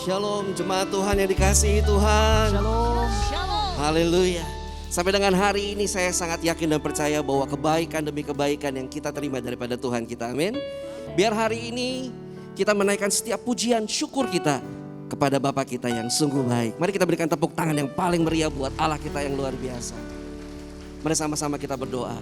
Shalom jemaat Tuhan yang dikasihi Tuhan. Shalom. Shalom. Haleluya. Sampai dengan hari ini saya sangat yakin dan percaya bahwa kebaikan demi kebaikan yang kita terima daripada Tuhan kita. Amin. Biar hari ini kita menaikkan setiap pujian syukur kita kepada Bapa kita yang sungguh baik. Mari kita berikan tepuk tangan yang paling meriah buat Allah kita yang luar biasa. Mari sama-sama kita berdoa.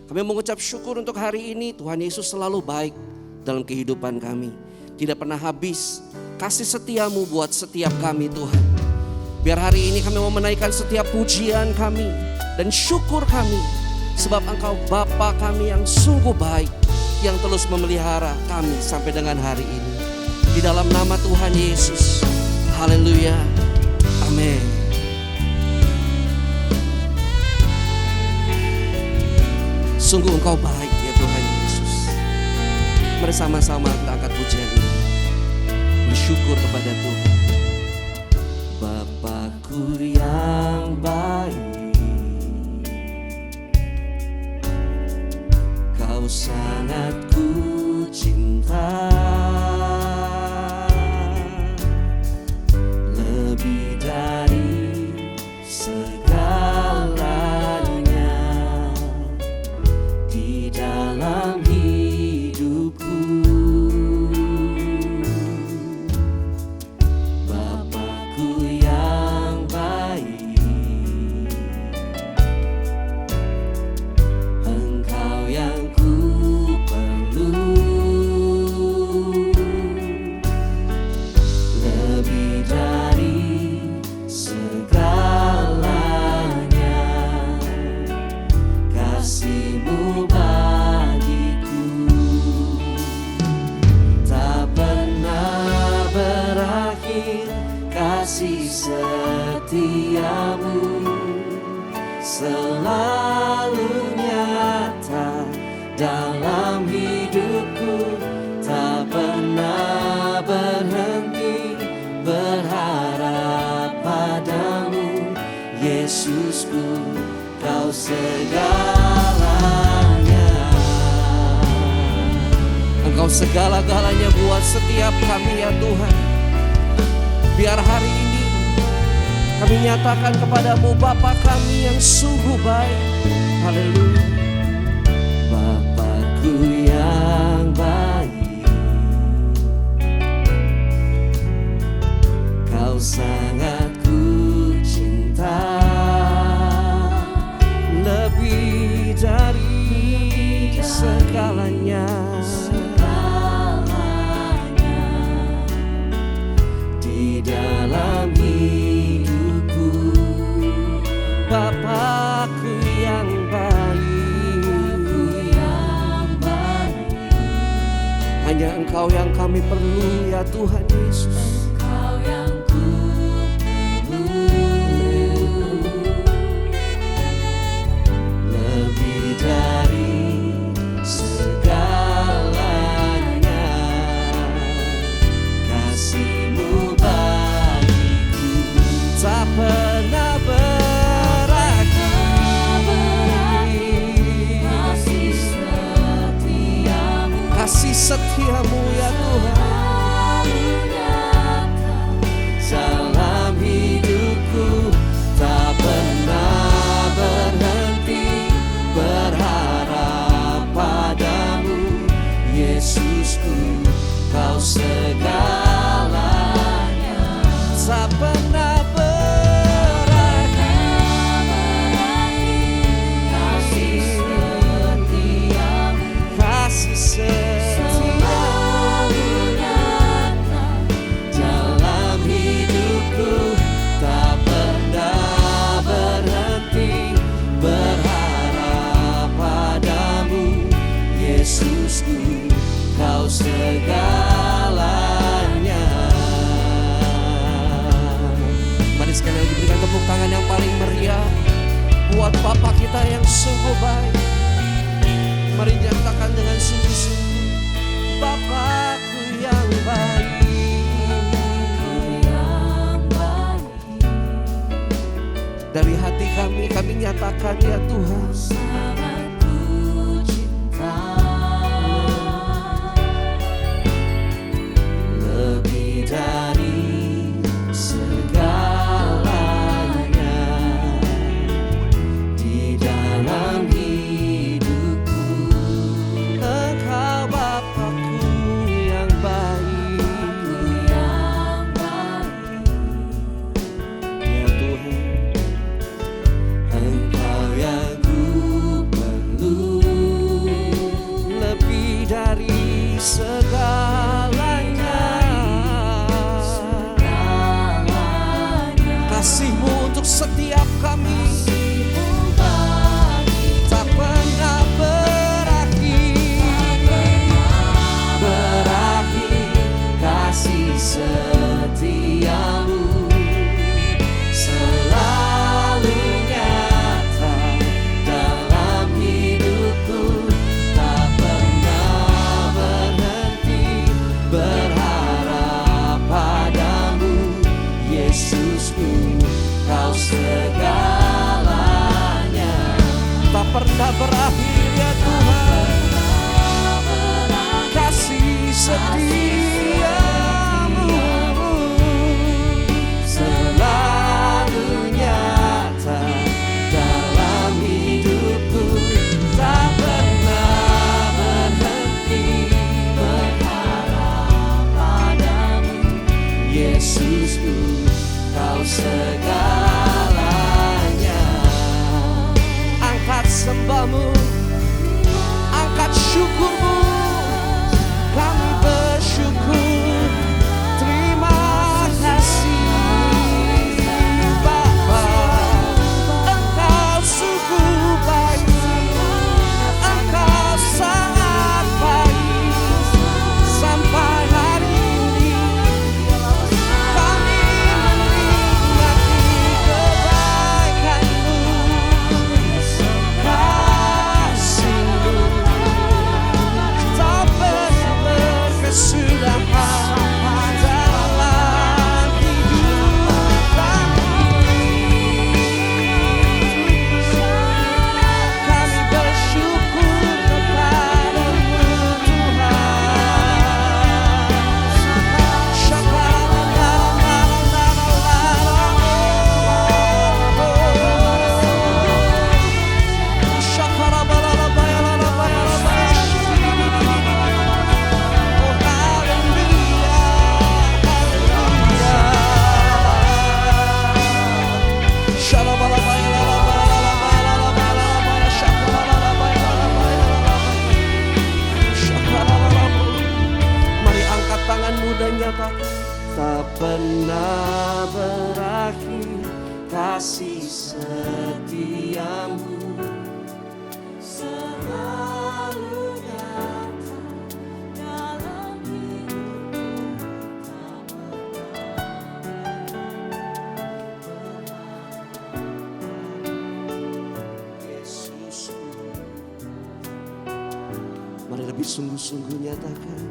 Kami mengucap syukur untuk hari ini. Tuhan Yesus selalu baik dalam kehidupan kami. Tidak pernah habis kasih setiamu buat setiap kami Tuhan. Biar hari ini kami mau menaikkan setiap pujian kami dan syukur kami. Sebab Engkau Bapa kami yang sungguh baik, yang terus memelihara kami sampai dengan hari ini. Di dalam nama Tuhan Yesus. Haleluya. Amin. Sungguh Engkau baik ya Tuhan Yesus. Mari sama-sama kita angkat pujian ini. Bersyukur kepada Tuhan. Bapakku yang baik, Kau sangat ku cinta, lebih dari segalanya di dalam hidupku. Bapakku yang baik, Engkau yang ku perlu, lebih dari segalanya, kasih-Mu bagiku tak pernah berakhir. Kasih setiamu selalu nyata dalam hidupku, tak pernah berhenti berharap padamu. Yesusku, Kau segalanya. Engkau segala-galanya buat setiap kami ya Tuhan. Biar hari ini kami nyatakan kepadamu Bapa kami yang sungguh baik. Haleluya. Bapakku yang baik, Kau sangat ku cinta, lebih dari segalanya di dalam hidupku. Bapakku yang baik, hanya Engkau yang kami perlu ya Tuhan Yesus. Engkau yang ku perlu, Lebih dari segalanya, kasih-Mu bagiku tak pernah berakhir. kasih setiamu Kasih setiamu ya Tuhan dalam hidupku, tak pernah berhenti berharap padamu. Yesusku, Kau segalanya, tak pernah berakhir. kasih setiamu Kasih selalu nyata dalam hidupku, tak pernah berhenti berharap padamu. Yesusku, Kau segalanya. Mari sekali lagi berikan tepuk tangan yang paling meriah buat Bapa kita yang sungguh baik. Mari nyatakan dengan sungguh-sungguh, Bapakku yang baik. Dari hati kami nyatakan ya Tuhan, sangat ku cinta, lebih dari kasih setiamu selalu nyata dalam hidupku, tak pernah berhenti berharap padamu. Yesusku, kau segalanya, tak pernah berakhir ya Tuhan. Kasih setiamu selalu nyata dalam hidupku, tak pernah berhenti berharap padamu. Yesusku, kau segalanya. Angkat sembahmu, angkat syukurmu, kami bersyukur. Terima kasih Bapa, Engkau sungguh baik, Engkau sangat baik. Sampai hari ini kami menikmati kebaikan-Mu, kasih-Mu, tak pernah berkesudahan dalam hidup kami. Kami bersyukur kepada-Mu Mari angkat tanganmu dan nyatakan, tak pernah berakhir kasih setiamu selalu nyata dalam hidupku. Yesusku, mari lebih sungguh-sungguh nyatakan,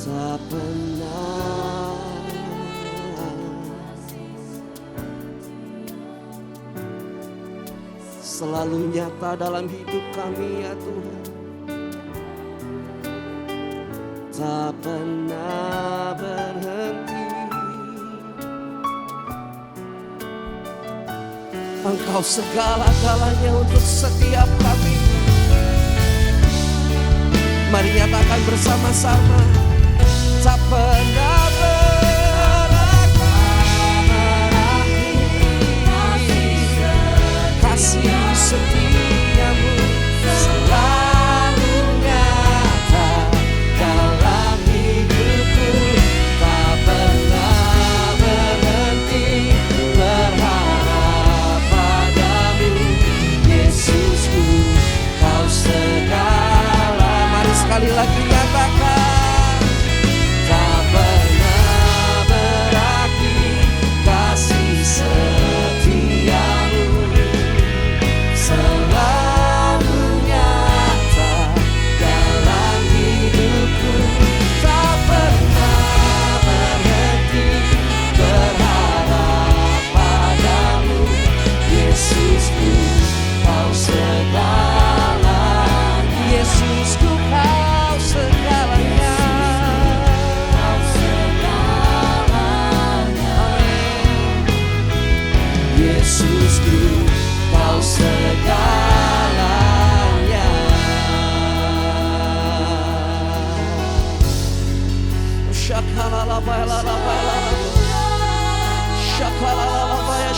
tak pernah selalu nyata dalam hidup kami ya Tuhan. Tak pernah berhenti. Engkau segala-galanya untuk setiap kami. Mari nyatakan bersama-sama, tak pernah kasih setiamu selalu nyata dalam hidupku, tak pernah berhenti berharap padamu. Yesusku, kau segala. Mari sekali lagi nyatakan, tak pernah berakhir kasih setiamu selalu nyata dalam hidupku, tak pernah berhenti berharap padamu. Yesusku, kau segalanya. Yesusku, kau segalanya. Kau segalanya. Yesusku, kau segalanya. Shakalalabaya, shakalalabaya,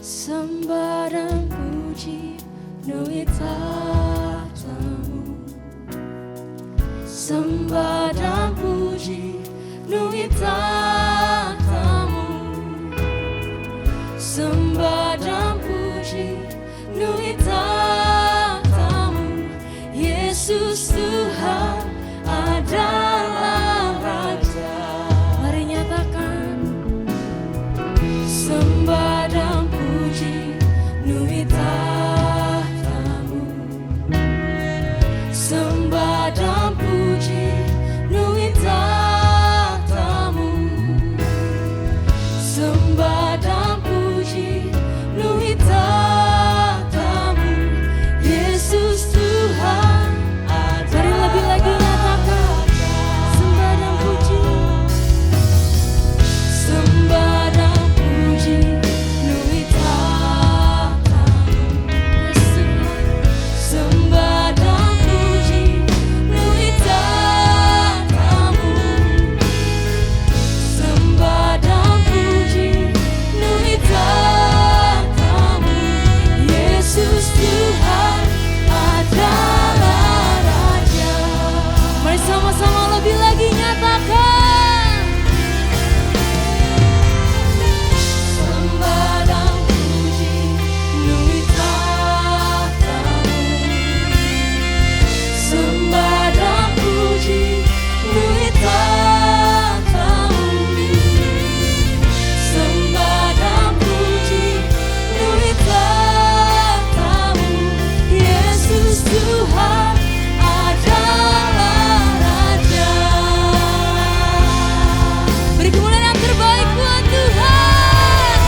Sembah dan puji penuhi tatamu. Sembah dan puji penuhi tatamu. Sembah dan puji penuhi tatamu. Yesus Tuhan adalah Raja. Mari nyatakan. Sembah dan puji penuhi tahtamu. Sembah dan puji penuhi tahtamu. Sembah dan puji penuhi tahtamu. Yesus Tuhan adalah. Mari lebih lagi nyatakan. Sembah dan puji. Sembah dan puji penuhi tahtamu. Sembah dan puji penuhi tahtamu. Sembah dan puji penuhi tahtamu. Yesus Tuhan adalah Raja. Mari sama-sama lebih lagi nyatakan. Sembah dan puji penuhi tahtamu. Sembah dan puji penuhi tahtamu. Sembah dan puji penuhi tahtamu. Yesus Tuhan adalah Raja. Beri kemuliaan yang terbaik buat Tuhan.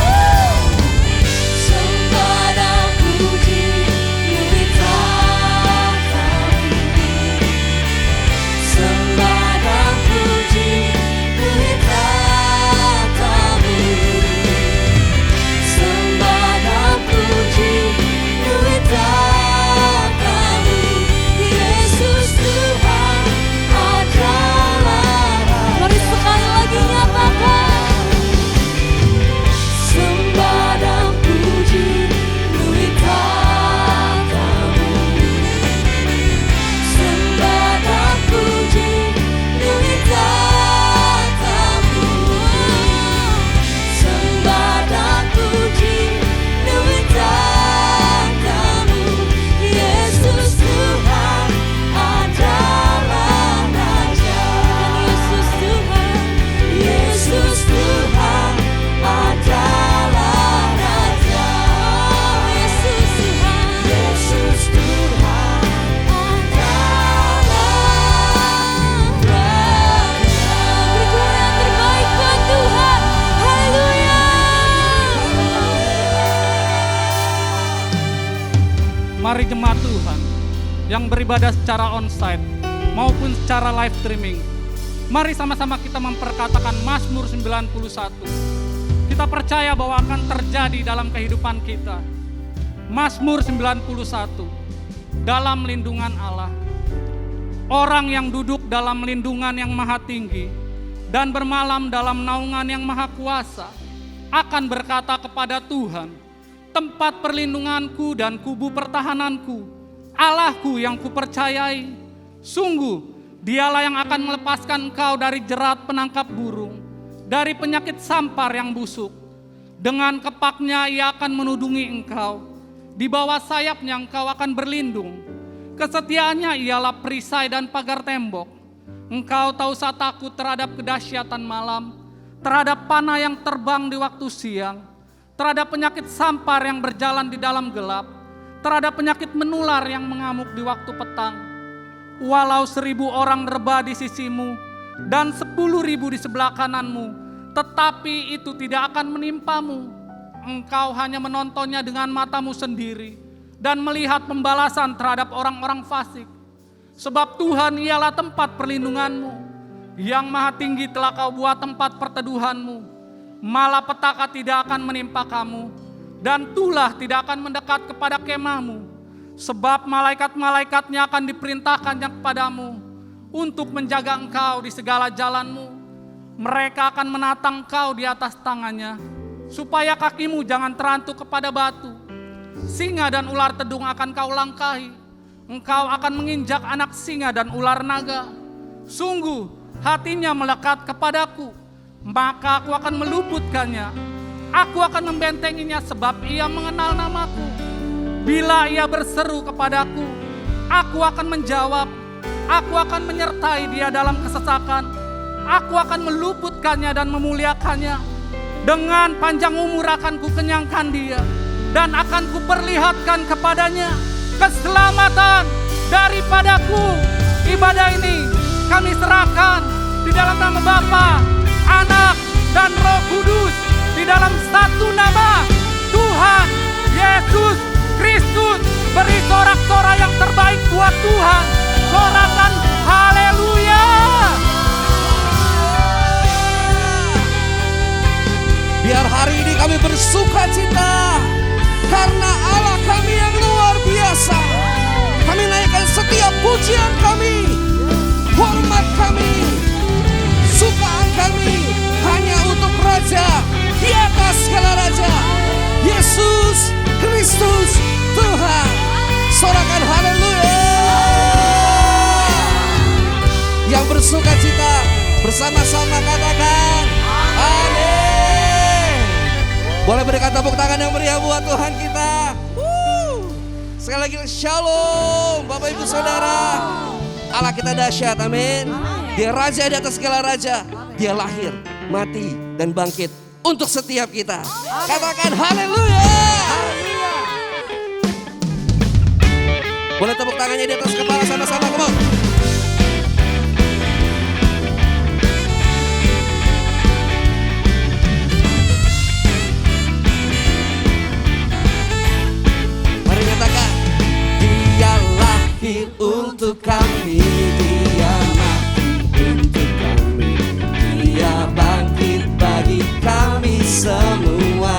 Sembah dan puji penuhi tahtamu. Sembah dan puji penuhi tahtamu. Sembah dan puji penuhi tahtamu. Yesus Tuhan adalah Raja. Mari sekali lagi nyatakan. Sembah dan puji penuhi tahtamu. Sembah dan puji penuhi tahtamu. Sembah dan puji penuhi tahtamu. Yesus Tuhan adalah Raja. Yesus Tuhan, Yesus Tuhan adalah Raja. Yesus Tuhan, Yesus Tuhan adalah Raja. Beri yang terbaik buat Tuhan. Haleluya. Mari jemaat Tuhan yang beribadah secara onsite maupun secara live streaming. Mari sama-sama kita memperkatakan Mazmur 91. Kita percaya bahwa akan terjadi dalam kehidupan kita. Mazmur 91. Dalam lindungan Allah. Orang yang duduk dalam lindungan yang maha tinggi dan bermalam dalam naungan yang maha kuasa akan berkata kepada Tuhan, tempat perlindunganku dan kubu pertahananku, Allahku yang kupercayai. Sungguh, dialah yang akan melepaskan engkau dari jerat penangkap burung, dari penyakit sampar yang busuk. Dengan kepaknya ia akan menudungi engkau, di bawah sayapnya engkau akan berlindung. Kesetiaannya ialah perisai dan pagar tembok. Engkau tak usah takut terhadap kedahsyatan malam, terhadap panah yang terbang di waktu siang, terhadap penyakit sampar yang berjalan di dalam gelap, terhadap penyakit menular yang mengamuk di waktu petang. Walau 1.000 orang rebah di sisimu dan 10.000 di sebelah kananmu, tetapi itu tidak akan menimpamu. Engkau hanya menontonnya dengan matamu sendiri dan melihat pembalasan terhadap orang-orang fasik. Sebab Tuhan ialah tempat perlindunganmu, yang maha tinggi telah kau buat tempat perteduhanmu. Malapetaka tidak akan menimpa kamu, dan tulah tidak akan mendekat kepada kemahmu. Sebab malaikat-malaikatnya akan diperintahkannya kepadamu untuk menjaga engkau di segala jalanmu. Mereka akan menatang engkau di atas tangannya, supaya kakimu jangan terantuk kepada batu. Singa dan ular tedung akan kau langkahi. Engkau akan menginjak anak singa dan ular naga. Sungguh hatinya melekat kepadaku, maka aku akan meluputkannya. Aku akan membentenginya sebab ia mengenal namaku. Bila ia berseru kepadaku, aku akan menjawab. Aku akan menyertai dia dalam kesesakan. Aku akan meluputkannya dan memuliakannya. Dengan panjang umur akan kukenyangkan dia, dan akan kuperlihatkan kepadanya keselamatan daripadaku. Ibadah ini kami serahkan di dalam nama Bapa, Anak, dan Roh Kudus, di dalam satu nama, Tuhan Yesus Kristus. Beri sorak-sorai yang terbaik buat Tuhan. Sorakan haleluya. Biar hari ini kami bersuka cita karena Allah kami yang luar biasa. Kami naikkan setiap pujian kami, hormat kami, sukaan kami hanya untuk Raja di atas segala raja, Yesus Kristus Tuhan. Sorakan haleluya. Yang bersuka cita bersama-sama katakan amin. Boleh berikan tepuk tangan yang meriah buat Tuhan kita. Sekali lagi shalom Bapak Ibu Saudara. Allah kita dahsyat, amin. Dia Raja di atas segala raja. Dia lahir, mati, dan bangkit untuk setiap kita. Katakan haleluya. Boleh tepuk tangannya di atas kepala sama-sama, come on. Mari nyatakan, dia lahir untuk kami, dia mati untuk kami, dia bangkit bagi kami semua.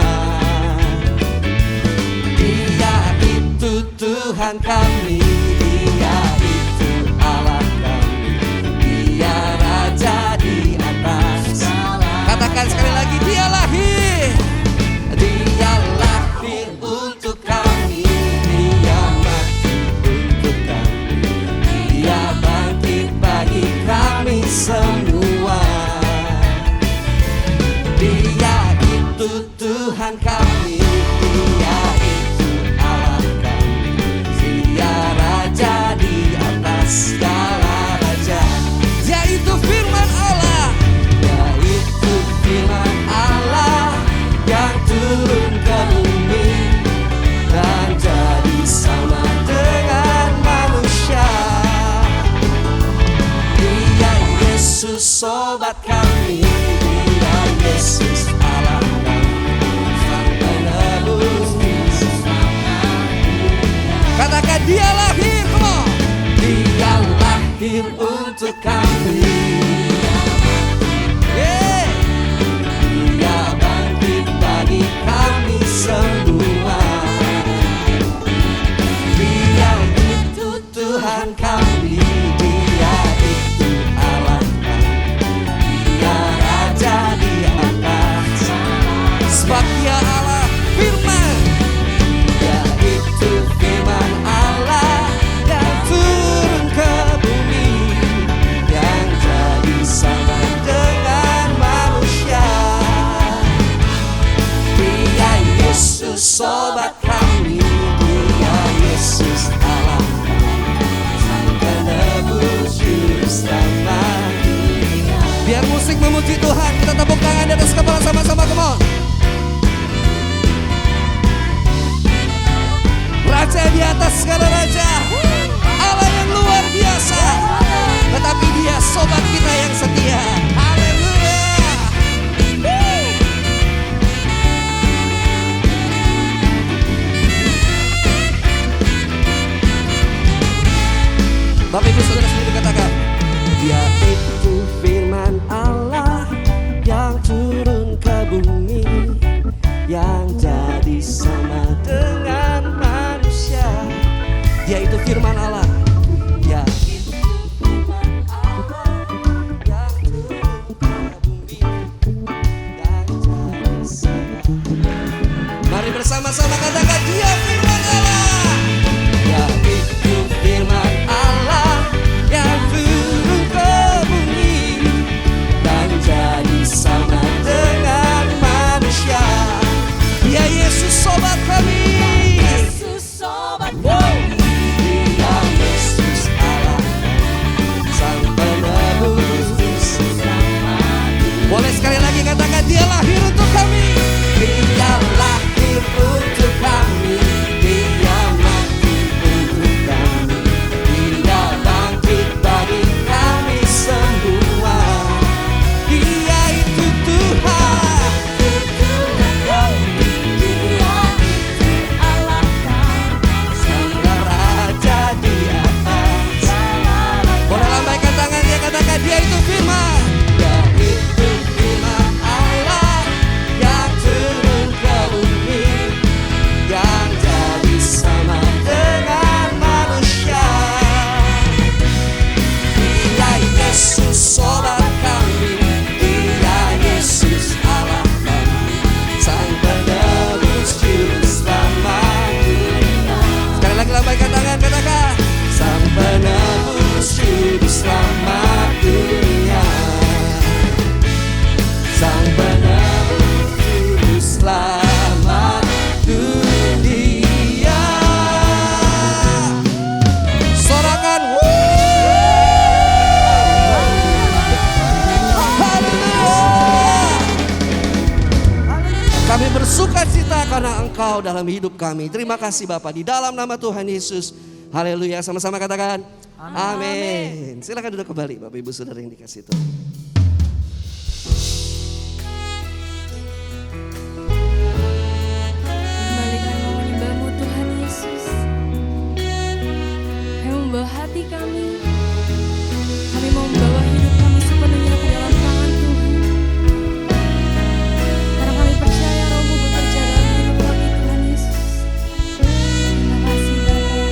Dia itu Tuhan kami, dia itu Allah kami, dia Raja di atas. Katakan sekali lagi, dia lahir untuk kami, dia mati untuk kami, dia bangkit bagi kami semua. Dia itu Tuhan kami, dia itu Allah kami, dia Raja di atas segala raja. Dia itu firman Allah, dia itu firman Allah yang turun ke bumi dan jadi sama dengan manusia. Dia Yesus sobat kami, dia Yesus Allah kami, Sang Penebus. Katakan dia lahir, come on. Dia lahir untuk kami, yeah. Dia bangkit bagi kami semua. Dia itu Tuhan kami, dia itu Allah kami, dia Raja di atas. Sebab dia Allah firman, dia itu firman Allah yang turun ke bumi, yang jadi sama dengan manusia. Dia Yesus sobat kami, dia Yesus Allah kami, Sang Penebus juru selamat. Biar musik memuji Tuhan, kita tepuk tangan di atas kepala sama-sama, come on. Raja di atas segala raja, Allah yang luar biasa, tetapi dia sobat kita yang setia. Haleluya. Bapak Ibu Saudara sendiri katakan, dia itu firman Allah yang turun ke bumi, yang jadi sama dengan manusia. Dia itu firman Allah, dia itu firman Allah yang turun ke bumi, yang jadi sama sama-sama katakan Dia firman Allah. Yaitu firman Allah yang turun ke bumi dan jadi sama dengan manusia. Dia Yesus sobat kami. Yesus sobat kami. Dia Yesus Allah Sang Penebus selamat. Boleh sekali lagi katakan Dia lahir untuk kami. Dia lahir untuk kami. Dia mati untuk kami. Dia bangkit bagi kami semua. Dia itu Tuhan. Dia itu Allah kami. Sang Raja di atas. Boleh lambaikan tangannya katakan Dia itu firman. Dia itu firman Allah yang turun ke bumi, yang jadi sama dengan manusia. Dia Yesus sobat kami. Dia Yesus Allah kami. Sang Penebus juru selamat dunia. Sekali lagi lambaikan tangan katakan Sang Penebus juru selamat dunia. Sang Penebus juru selamat dunia. Sorakan Haleluya. Kami bersuka cita karena Engkau dalam hidup kami. Terima kasih Bapak di dalam nama Tuhan Yesus. Haleluya. Sama-sama katakan amin. Silakan duduk kembali Bapak Ibu Saudara yang dikasih Tuhan. Kembali kami mau menyembah-Mu Tuhan Yesus. Kami membawa hati kami. Kami mau membawa hidup kami sepenuhnya ke dalam tangan Tuhan. Karena kami percaya Roh-Mu bekerja dalam hidup kami Tuhan Yesus. Terima kasih Bapa.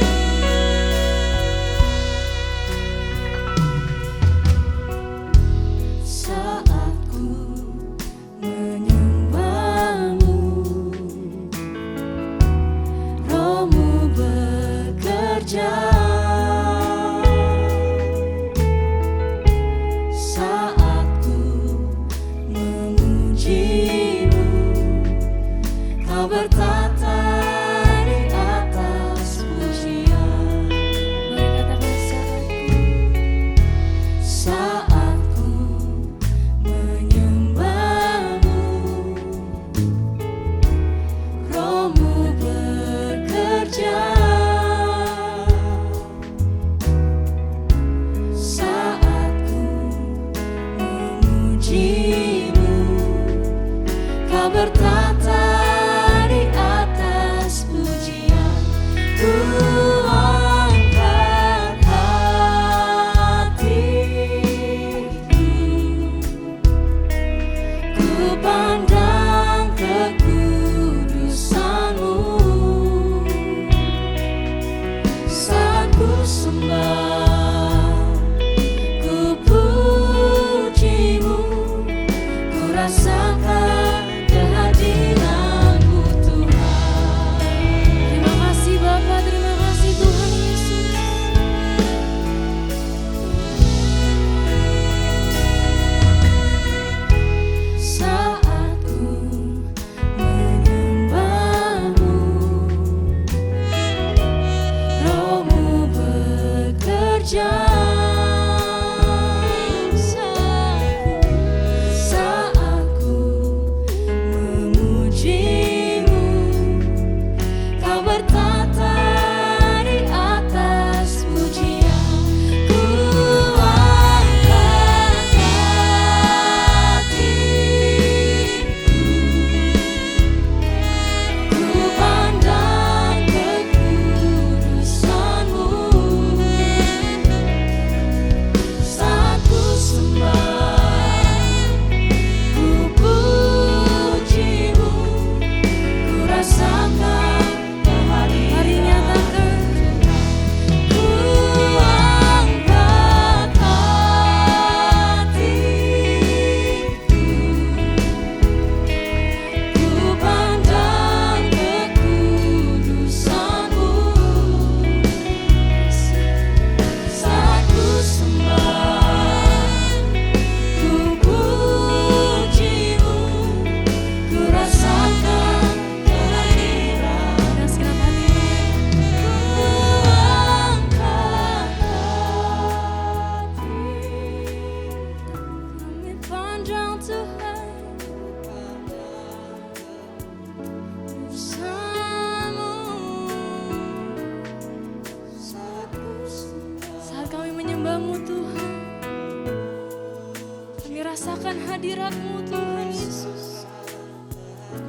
rasakan hadirat-Mu Tuhan Yesus.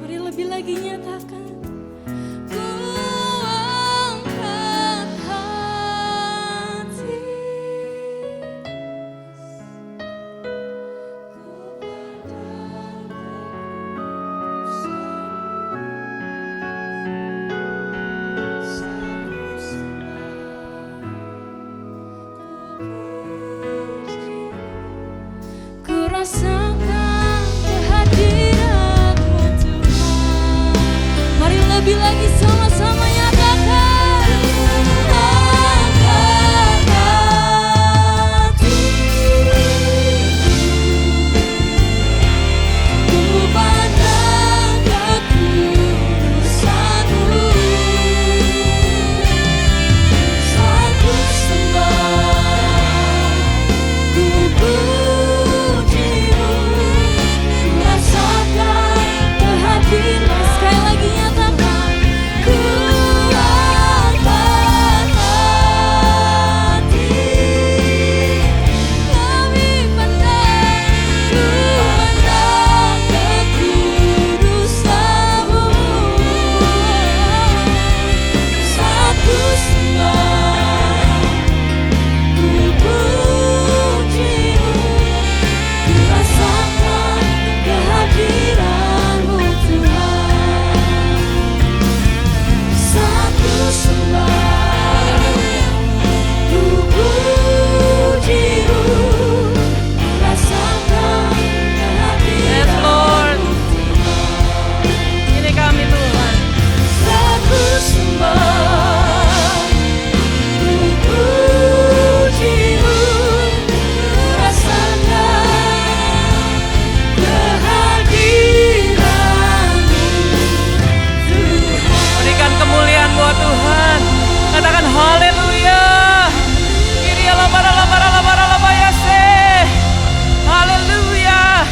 Mari lebih lagi nyatakan. Ku angkat hati ku rasakan kehadirat-Mu Tuhan. Mari lebih lagi sama-sama nyatakan. Angkat hati, ku pandang kekudusan-Mu, saat ku sembah, ku puji-Mu, ku rasakan kehadiran. Sekali lagi nyatakan. Ku angkat hati, kami pandang, ku pandang kekudusan-Mu, saat ku sembah, ku puji-Mu, ku rasakan kehadiran-Mu Tuhan. Saat ku sembah, ku puji-Mu, ku rasakan Yes, Lord. Ini kami Tuhan. saat ku sembah, ku puji-Mu, ku rasakan kehadiran-Mu Tuhan. Berikan kemuliaan buat Tuhan. Katakan haleluya. Haleluya.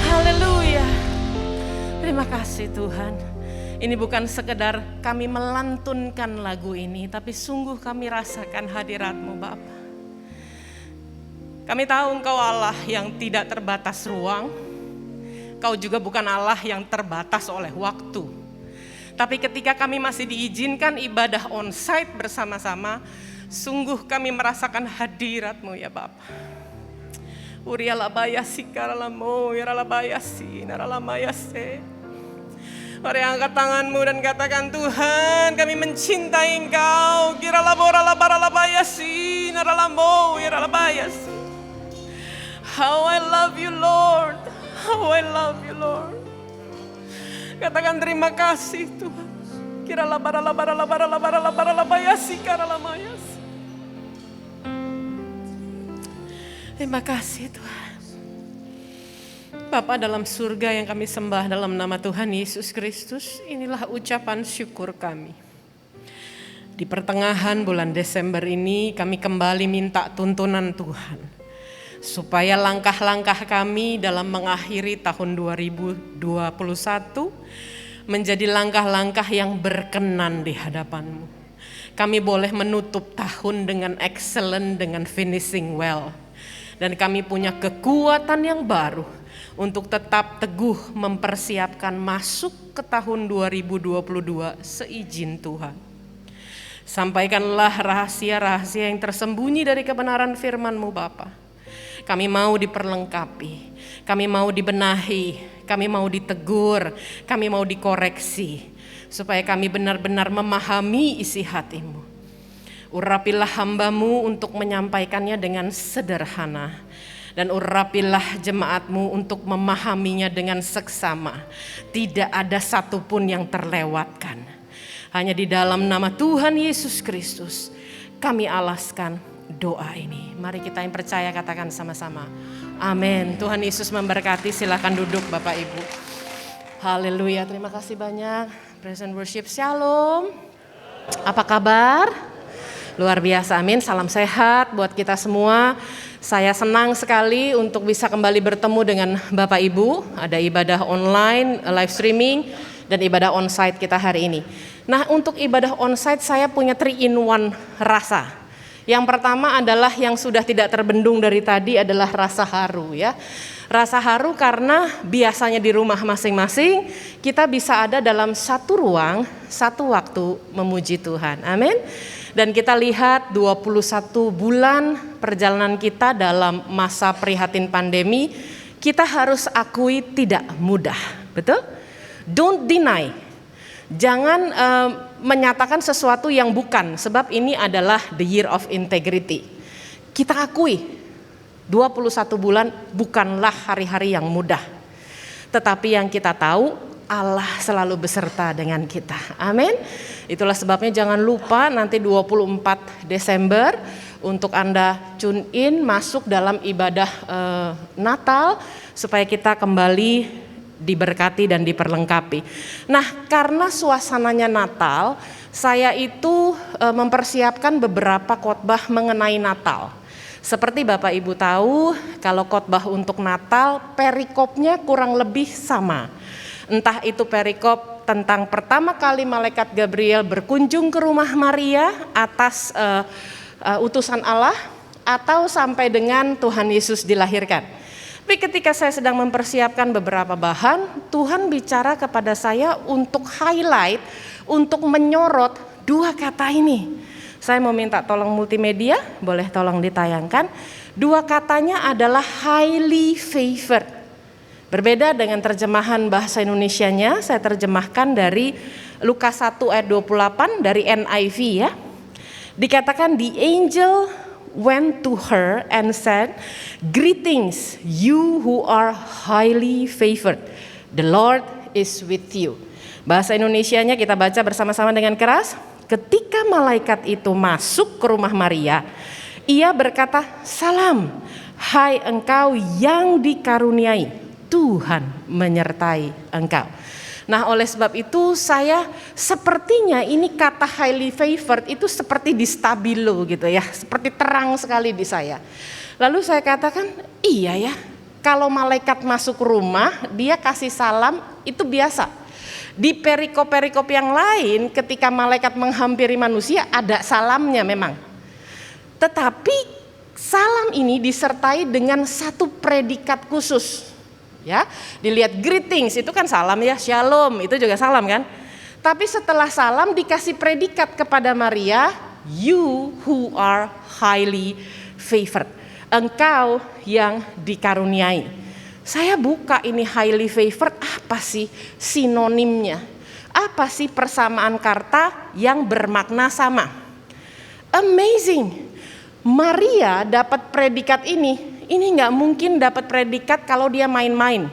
Haleluya. Terima kasih Tuhan. Ini bukan sekedar kami melantunkan lagu ini, tapi sungguh kami rasakan hadirat-Mu Bapa. Kami tahu Engkau Allah yang tidak terbatas ruang. Kau juga bukan Allah yang terbatas oleh waktu. Tapi ketika kami masih diizinkan ibadah onsite bersama-sama, sungguh kami merasakan hadirat-Mu ya Bapa. Urialabayasi karalamo, yaralabayasi, naralamayase. Mari angkat tanganmu dan katakan, Tuhan kami mencintai Engkau. Kiralaboralabaralabayasi, naralamo, yaralabayasi. How I love you Lord, how I love you Lord. Katakan terima kasih Tuhan. Kiralabaralabaralabaralabaralabayasi, karalamayasi. Terima kasih Tuhan. Bapa dalam surga yang kami sembah dalam nama Tuhan Yesus Kristus, inilah ucapan syukur kami. Di pertengahan bulan Desember ini kami kembali minta tuntunan Tuhan, supaya langkah-langkah kami dalam mengakhiri tahun 2021 menjadi langkah-langkah yang berkenan di hadapan-Mu. Kami boleh menutup tahun dengan excellent, dengan finishing well. Dan kami punya kekuatan yang baru untuk tetap teguh mempersiapkan masuk ke tahun 2022 seizin Tuhan. Sampaikanlah rahasia-rahasia yang tersembunyi dari kebenaran firman-Mu Bapa. Kami mau diperlengkapi, kami mau dibenahi, kami mau ditegur, kami mau dikoreksi, supaya kami benar-benar memahami isi hati-Mu. Urapilah hamba-Mu untuk menyampaikannya dengan sederhana, dan urapilah jemaat-Mu untuk memahaminya dengan seksama. Tidak ada satupun yang terlewatkan. Hanya di dalam nama Tuhan Yesus Kristus kami alaskan doa ini. Mari kita yang percaya katakan sama-sama. Amin. Tuhan Yesus memberkati. Silakan duduk Bapak Ibu. Haleluya. Terima kasih banyak. Praise and worship. Shalom. Apa kabar? Luar biasa, amin. Salam sehat buat kita semua. Saya senang sekali untuk bisa kembali bertemu dengan Bapak Ibu. Ada ibadah online, live streaming, dan ibadah onsite kita hari ini. Nah, untuk ibadah onsite saya punya 3-in-1 rasa. Yang pertama adalah yang sudah tidak terbendung dari tadi adalah rasa haru ya. Rasa haru karena biasanya di rumah masing-masing kita bisa ada dalam satu ruang, satu waktu memuji Tuhan. Amin. Dan kita lihat 21 bulan perjalanan kita dalam masa prihatin pandemi, kita harus akui tidak mudah, betul? Don't deny. Jangan menyatakan sesuatu yang bukan, sebab ini adalah the year of integrity. Kita akui 21 bulan bukanlah hari-hari yang mudah. Tetapi yang kita tahu Allah selalu beserta dengan kita. Amin. Itulah sebabnya jangan lupa nanti 24 Desember untuk Anda tune in masuk dalam ibadah Natal supaya kita kembali diberkati dan diperlengkapi. Nah, karena suasananya Natal, saya itu mempersiapkan beberapa khotbah mengenai Natal. Seperti Bapak Ibu tahu, kalau khotbah untuk Natal, perikopnya kurang lebih sama. Entah itu perikop tentang pertama kali malaikat Gabriel berkunjung ke rumah Maria atas utusan Allah, atau sampai dengan Tuhan Yesus dilahirkan. Tapi ketika saya sedang mempersiapkan beberapa bahan, Tuhan bicara kepada saya untuk highlight, untuk menyorot dua kata ini. Saya mau minta tolong multimedia, boleh tolong ditayangkan. Dua katanya adalah highly favored. Berbeda dengan terjemahan bahasa Indonesianya, saya terjemahkan dari Lukas 1 ayat 28 dari NIV ya. Dikatakan the angel went to her and said, "Greetings, you who are highly favored. The Lord is with you." Bahasa Indonesianya kita baca bersama-sama dengan keras. Ketika malaikat itu masuk ke rumah Maria, ia berkata, "Salam, hai engkau yang dikaruniai, Tuhan menyertai engkau." Nah, oleh sebab itu saya sepertinya ini kata highly favored itu seperti di stabilo gitu ya, seperti terang sekali di saya. Lalu saya katakan, iya ya, kalau malaikat masuk rumah dia kasih salam itu biasa. Di perikop-perikop yang lain ketika malaikat menghampiri manusia ada salamnya memang. Tetapi salam ini disertai dengan satu predikat khusus. Ya, dilihat greetings itu kan salam ya, shalom itu juga salam kan. Tapi setelah salam dikasih predikat kepada Maria, you who are highly favored. Engkau yang dikaruniai. Saya buka ini highly favored, apa sih sinonimnya? Apa sih persamaan kata yang bermakna sama? Amazing. Maria dapat predikat ini nggak mungkin dapat predikat kalau dia main-main.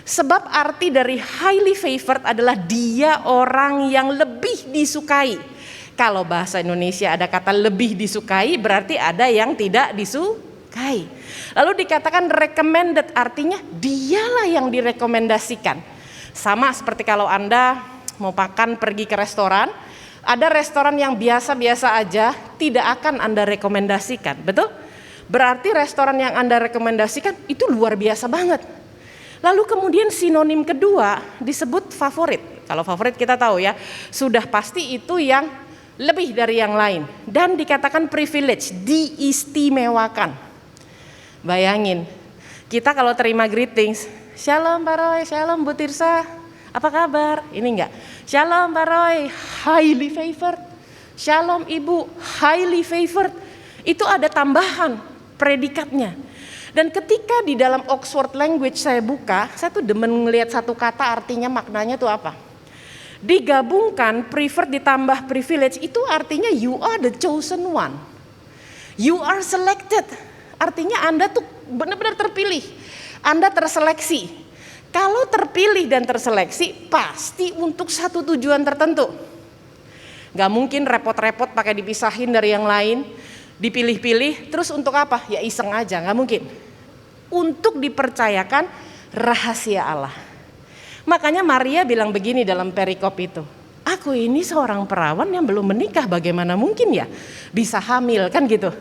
Sebab arti dari highly favored adalah dia orang yang lebih disukai. Kalau bahasa Indonesia ada kata lebih disukai, berarti ada yang tidak disukai. Lalu dikatakan recommended, artinya dialah yang direkomendasikan. Sama seperti kalau Anda mau makan pergi ke restoran, ada restoran yang biasa-biasa aja, tidak akan Anda rekomendasikan, betul? Berarti restoran yang Anda rekomendasikan itu luar biasa banget. Lalu kemudian sinonim kedua disebut favorit. Kalau favorit kita tahu ya, sudah pasti itu yang lebih dari yang lain. Dan dikatakan privilege, diistimewakan. Bayangin, kita kalau terima greetings, shalom Pak Roy, shalom Bu Tirsa, apa kabar? Ini enggak, shalom Pak Roy, highly favored. Shalom Ibu, highly favored. Itu ada tambahan predikatnya. Dan ketika di dalam Oxford Language saya buka, saya tuh demen ngelihat satu kata artinya maknanya tuh apa. Digabungkan preferred ditambah privilege itu artinya you are the chosen one. You are selected. Artinya Anda tuh benar-benar terpilih. Anda terseleksi. Kalau terpilih dan terseleksi pasti untuk satu tujuan tertentu. Gak mungkin repot-repot pakai dipisahin dari yang lain. Dipilih-pilih, terus untuk apa? Ya iseng aja, gak mungkin. Untuk dipercayakan rahasia Allah. Makanya Maria bilang begini dalam perikop itu. Aku ini seorang perawan yang belum menikah, bagaimana mungkin ya bisa hamil kan gitu.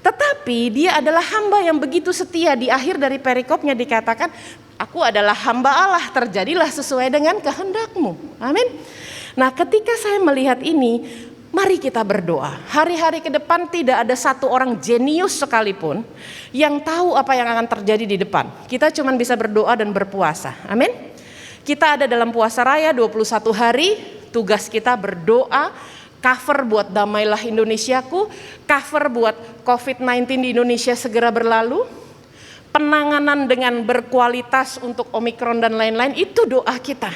Tetapi dia adalah hamba yang begitu setia. Di akhir dari perikopnya dikatakan, aku adalah hamba Allah, terjadilah sesuai dengan kehendakmu. Amin. Nah ketika saya melihat ini, Mari kita berdoa. Hari-hari ke depan tidak ada satu orang jenius sekalipun yang tahu apa yang akan terjadi di depan. Kita cuma bisa berdoa dan berpuasa. Amin. Kita ada dalam puasa raya 21 hari. Tugas kita berdoa, cover buat damailah Indonesiaku, cover buat COVID-19 di Indonesia segera berlalu, penanganan dengan berkualitas untuk Omikron dan lain-lain, itu doa kita.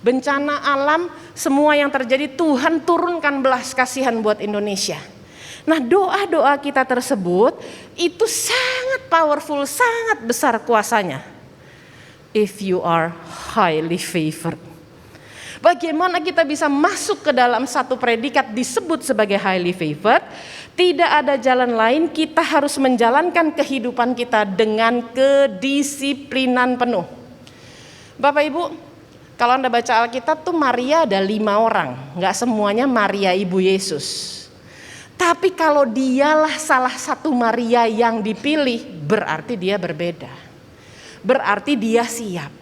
Bencana alam, semua yang terjadi, Tuhan turunkan belas kasihan buat Indonesia. Nah, doa-doa kita tersebut itu sangat powerful, sangat besar kuasanya. If you are highly favored. Bagaimana kita bisa masuk ke dalam satu predikat disebut sebagai highly favored? Tidak ada jalan lain, kita harus menjalankan kehidupan kita dengan kedisiplinan penuh. Bapak Ibu, kalau Anda baca Alkitab tuh Maria ada 5 orang, nggak semuanya Maria Ibu Yesus. Tapi kalau dialah salah satu Maria yang dipilih, berarti dia berbeda. Berarti dia siap.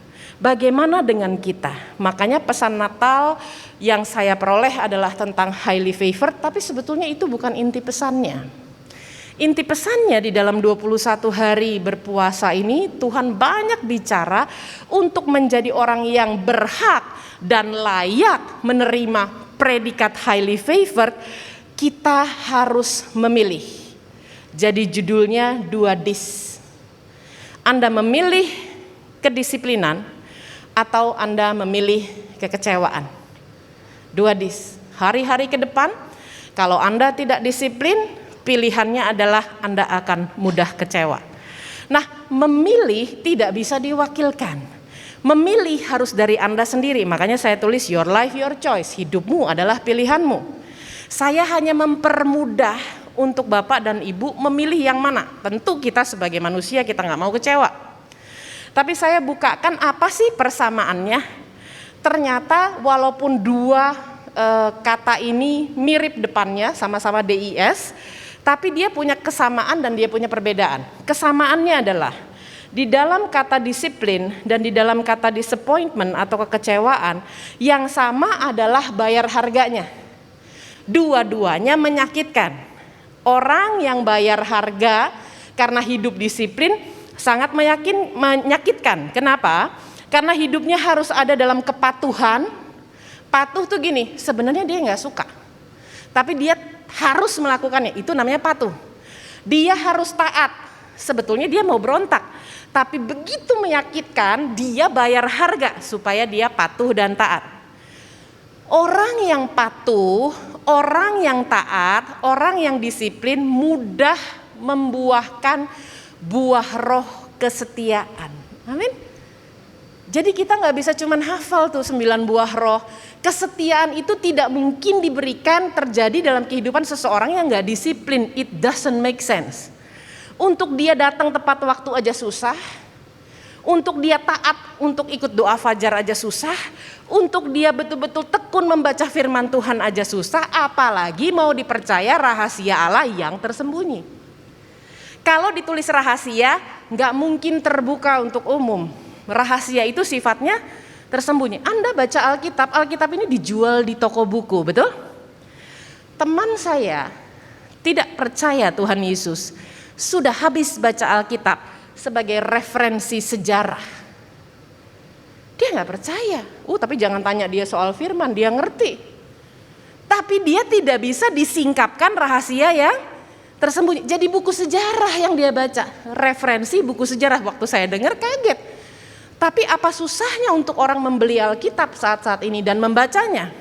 Bagaimana dengan kita? Makanya pesan Natal yang saya peroleh adalah tentang highly favored, tapi sebetulnya itu bukan inti pesannya. Inti pesannya di dalam 21 hari berpuasa ini, Tuhan banyak bicara untuk menjadi orang yang berhak dan layak menerima predikat highly favored, kita harus memilih. Jadi judulnya 2 dis. Anda memilih kedisiplinan atau Anda memilih kekecewaan. 2 dis. Hari-hari ke depan, kalau Anda tidak disiplin, pilihannya adalah Anda akan mudah kecewa. Nah, memilih tidak bisa diwakilkan. Memilih harus dari Anda sendiri. Makanya saya tulis your life, your choice. Hidupmu adalah pilihanmu. Saya hanya mempermudah untuk Bapak dan Ibu memilih yang mana. Tentu kita sebagai manusia kita nggak mau kecewa. Tapi saya bukakan apa sih persamaannya. Ternyata walaupun 2 kata ini mirip depannya, sama-sama DIS, tapi dia punya kesamaan dan dia punya perbedaan. Kesamaannya adalah di dalam kata disiplin dan di dalam kata disappointment atau kekecewaan, yang sama adalah bayar harganya. Dua-duanya menyakitkan. Orang yang bayar harga karena hidup disiplin sangat menyakitkan. Kenapa? Karena hidupnya harus ada dalam kepatuhan. Patuh tuh gini, sebenarnya dia nggak suka, tapi dia harus melakukannya, itu namanya patuh. Dia harus taat, sebetulnya dia mau berontak, tapi begitu menyakitkan, dia bayar harga supaya dia patuh dan taat. Orang yang patuh, orang yang taat, orang yang disiplin mudah membuahkan buah roh kesetiaan. Amin. Jadi kita nggak bisa cuman hafal tuh 9 buah roh. Kesetiaan itu tidak mungkin diberikan terjadi dalam kehidupan seseorang yang nggak disiplin. It doesn't make sense. Untuk dia datang tepat waktu aja susah. Untuk dia taat untuk ikut doa fajar aja susah. Untuk dia betul-betul tekun membaca firman Tuhan aja susah. Apalagi mau dipercaya rahasia Allah yang tersembunyi. Kalau ditulis rahasia, nggak mungkin terbuka untuk umum. Rahasia itu sifatnya tersembunyi. Anda baca Alkitab, Alkitab ini dijual di toko buku, betul? Teman saya tidak percaya Tuhan Yesus, sudah habis baca Alkitab sebagai referensi sejarah. Dia nggak percaya. Tapi jangan tanya dia soal firman, dia ngerti. Tapi dia tidak bisa disingkapkan rahasia yang tersembunyi. Jadi buku sejarah yang dia baca, referensi buku sejarah. Waktu saya dengar kaget. Tapi apa susahnya untuk orang membeli Alkitab saat-saat ini dan membacanya?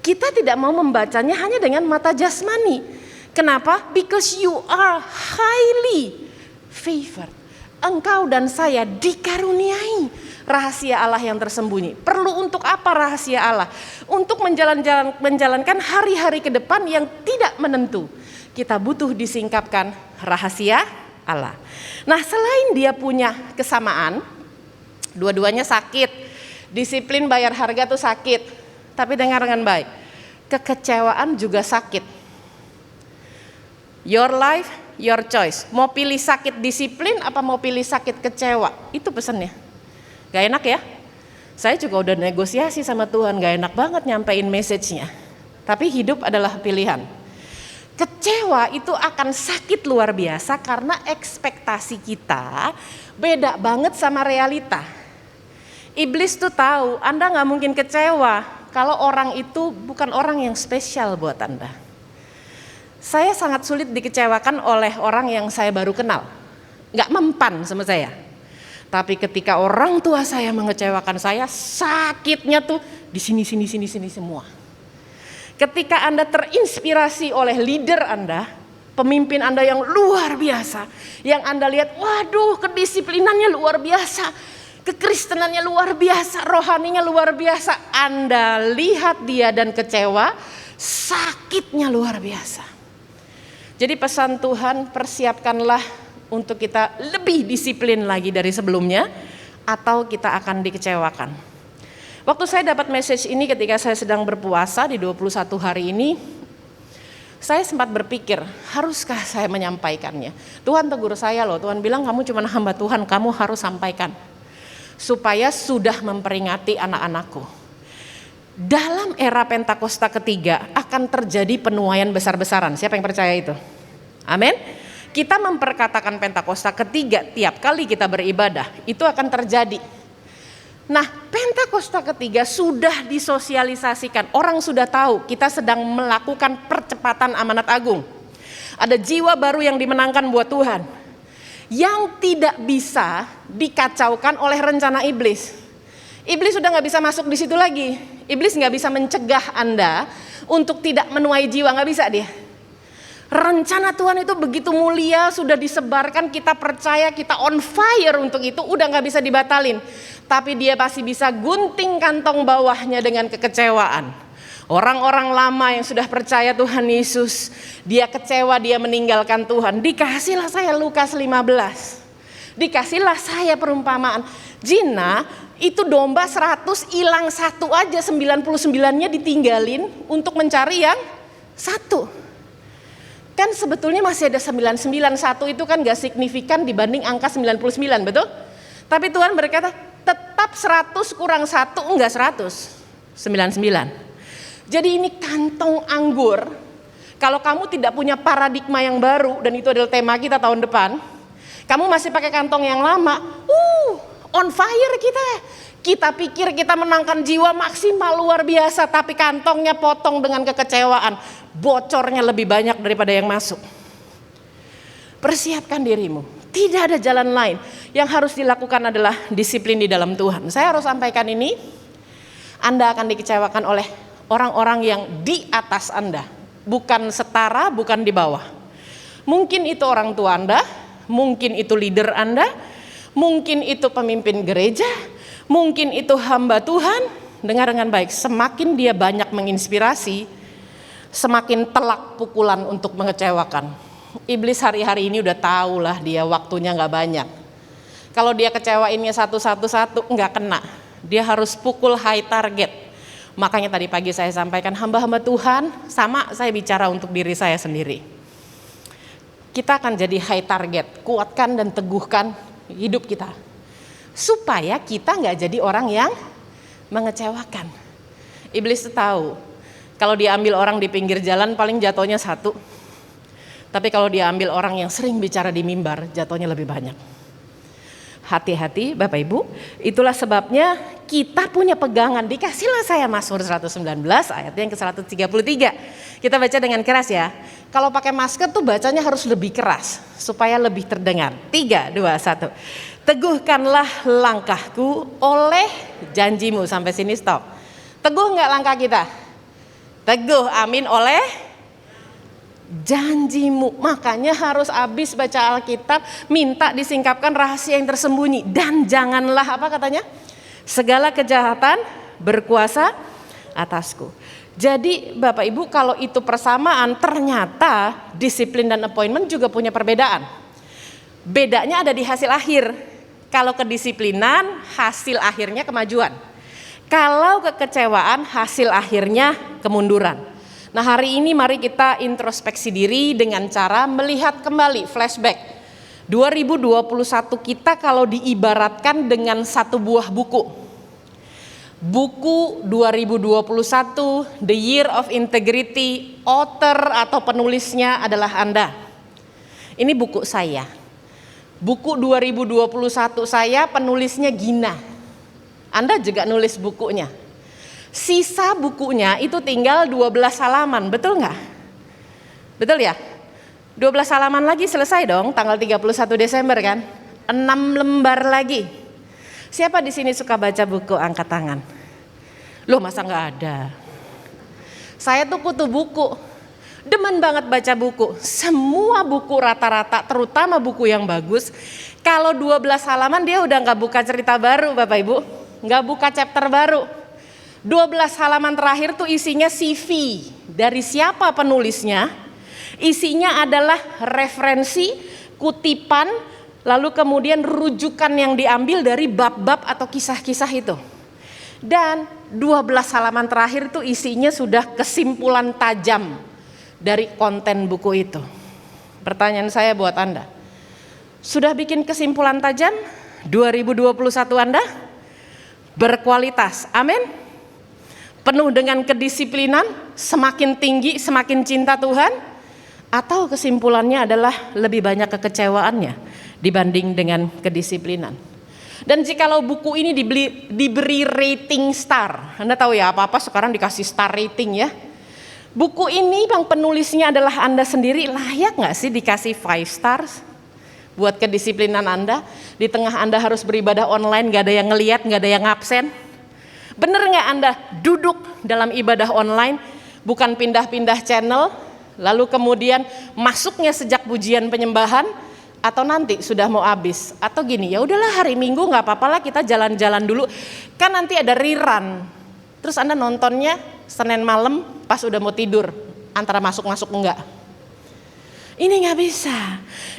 Kita tidak mau membacanya hanya dengan mata jasmani. Kenapa? Because you are highly favored. Engkau dan saya dikaruniai rahasia Allah yang tersembunyi. Perlu untuk apa rahasia Allah? Untuk menjalankan hari-hari ke depan yang tidak menentu. Kita butuh disingkapkan rahasia Allah. Nah, selain dia punya kesamaan, dua-duanya sakit. Disiplin bayar harga tuh sakit. Tapi dengar dengan baik, kekecewaan juga sakit. Your life, your choice. Mau pilih sakit disiplin apa mau pilih sakit kecewa? Itu pesannya. Gak enak ya? Saya juga udah negosiasi sama Tuhan, gak enak banget nyampein message-nya. Tapi hidup adalah pilihan. Kecewa itu akan sakit luar biasa karena ekspektasi kita beda banget sama realita. Iblis tuh tahu Anda gak mungkin kecewa kalau orang itu bukan orang yang spesial buat Anda. Saya sangat sulit dikecewakan oleh orang yang saya baru kenal. Gak mempan sama saya. Tapi ketika orang tua saya mengecewakan saya, sakitnya tuh di sini semua. Ketika Anda terinspirasi oleh leader Anda, pemimpin Anda yang luar biasa, yang Anda lihat, waduh kedisiplinannya luar biasa, kekristenannya luar biasa, rohaninya luar biasa, Anda lihat dia dan kecewa, sakitnya luar biasa. Jadi pesan Tuhan, persiapkanlah untuk kita lebih disiplin lagi dari sebelumnya, atau kita akan dikecewakan. Waktu saya dapat message ini ketika saya sedang berpuasa di 21 hari ini, saya sempat berpikir, haruskah saya menyampaikannya? Tuhan tegur saya loh, Tuhan bilang kamu cuma hamba Tuhan, kamu harus sampaikan. Supaya sudah memperingati anak-anakku. Dalam era Pentakosta ketiga akan terjadi penuaian besar-besaran. Siapa yang percaya itu? Amin. Kita memperkatakan Pentakosta ketiga tiap kali kita beribadah, itu akan terjadi. Nah, Pentakosta ketiga sudah disosialisasikan, orang sudah tahu kita sedang melakukan percepatan amanat agung. Ada jiwa baru yang dimenangkan buat Tuhan, yang tidak bisa dikacaukan oleh rencana iblis. Iblis sudah gak bisa masuk di situ lagi. Iblis gak bisa mencegah Anda untuk tidak menuai jiwa, gak bisa dia. Rencana Tuhan itu begitu mulia, sudah disebarkan, kita percaya, kita on fire untuk itu, udah gak bisa dibatalin. Tapi dia pasti bisa gunting kantong bawahnya dengan kekecewaan. Orang-orang lama yang sudah percaya Tuhan Yesus, dia kecewa, dia meninggalkan Tuhan. Dikasihlah saya Lukas 15. Dikasihlah saya perumpamaan. Jina, itu domba 100 hilang satu aja, 99-nya ditinggalin untuk mencari yang satu. Kan sebetulnya masih ada 99, satu itu kan gak signifikan dibanding angka 99, betul? Tapi Tuhan berkata, tetap 100 kurang 1 enggak 100, 99. Jadi ini kantong anggur, kalau kamu tidak punya paradigma yang baru, dan itu adalah tema kita tahun depan, kamu masih pakai kantong yang lama, on fire kita. Kita pikir kita menangkan jiwa maksimal luar biasa, tapi kantongnya potong dengan kekecewaan, bocornya lebih banyak daripada yang masuk. Persiapkan dirimu, tidak ada jalan lain. Yang harus dilakukan adalah disiplin di dalam Tuhan. Saya harus sampaikan ini, Anda akan dikecewakan oleh orang-orang yang di atas Anda, bukan setara, bukan di bawah. Mungkin itu orang tua Anda, mungkin itu leader Anda, mungkin itu pemimpin gereja, mungkin itu hamba Tuhan. Dengar dengan baik, semakin dia banyak menginspirasi, semakin telak pukulan untuk mengecewakan. Iblis hari-hari ini udah tahu lah dia waktunya gak banyak. Kalau dia kecewainnya satu-satu nggak kena, dia harus pukul high target. Makanya tadi pagi saya sampaikan, hamba-hamba Tuhan, sama saya bicara untuk diri saya sendiri. Kita akan jadi high target, kuatkan dan teguhkan hidup kita. Supaya kita nggak jadi orang yang mengecewakan. Iblis itu tahu, kalau dia ambil orang di pinggir jalan paling jatuhnya satu. Tapi kalau dia ambil orang yang sering bicara di mimbar, jatuhnya lebih banyak. Hati-hati Bapak Ibu, itulah sebabnya kita punya pegangan. Dikasihlah saya Mazmur 119 ayat yang ke-133. Kita baca dengan keras ya. Kalau pakai masker tuh bacanya harus lebih keras supaya lebih terdengar. 3, 2, 1. Teguhkanlah langkahku oleh janjimu. Sampai sini stop. Teguh nggak langkah kita? Teguh, amin, oleh janjimu. Makanya harus habis baca Alkitab, minta disingkapkan rahasia yang tersembunyi. Dan janganlah, apa katanya? Segala kejahatan berkuasa atasku. Jadi Bapak Ibu, kalau itu persamaan, ternyata disiplin dan appointment juga punya perbedaan. Bedanya ada di hasil akhir. Kalau kedisiplinan, hasil akhirnya kemajuan. Kalau kekecewaan, hasil akhirnya kemunduran. Nah hari ini mari kita introspeksi diri dengan cara melihat kembali, flashback. 2021 kita kalau diibaratkan dengan satu buah buku. buku 2021 The Year of Integrity, author atau penulisnya adalah Anda. Ini buku saya. Buku 2021 saya penulisnya Gina. Anda juga nulis bukunya. Sisa bukunya itu tinggal 12 halaman, betul nggak? Betul ya? 12 halaman lagi selesai dong, tanggal 31 Desember kan? 6 lembar lagi. Siapa di sini suka baca buku? Angkat tangan. Loh, masa nggak ada? Saya tuh kutu buku. Demen banget baca buku. Semua buku rata-rata, terutama buku yang bagus. Kalau 12 halaman dia udah nggak buka cerita baru, Bapak Ibu. Nggak buka chapter baru. 12 halaman terakhir tuh isinya CV. Dari siapa penulisnya? Isinya adalah referensi, kutipan, lalu kemudian rujukan yang diambil dari bab-bab atau kisah-kisah itu. Dan 12 halaman terakhir tuh isinya sudah kesimpulan tajam dari konten buku itu. Pertanyaan saya buat Anda, sudah bikin kesimpulan tajam 2021 Anda? Berkualitas, amin? Penuh dengan kedisiplinan, semakin tinggi, semakin cinta Tuhan? Atau kesimpulannya adalah lebih banyak kekecewaannya dibanding dengan kedisiplinan? Dan jikalau buku ini diberi rating star, Anda tahu ya apa-apa sekarang dikasih star rating ya. Buku ini yang penulisnya adalah Anda sendiri, layak gak sih dikasih 5 stars? Buat kedisiplinan Anda, di tengah Anda harus beribadah online, gak ada yang ngeliat, gak ada yang absen. Bener gak Anda duduk dalam ibadah online, bukan pindah-pindah channel, lalu kemudian masuknya sejak pujian penyembahan, atau nanti sudah mau habis, atau gini, ya udahlah hari Minggu nggak apa-apa lah kita jalan-jalan dulu, kan nanti ada rerun, terus Anda nontonnya Senin malam pas udah mau tidur, antara masuk-masuk enggak. Ini nggak bisa.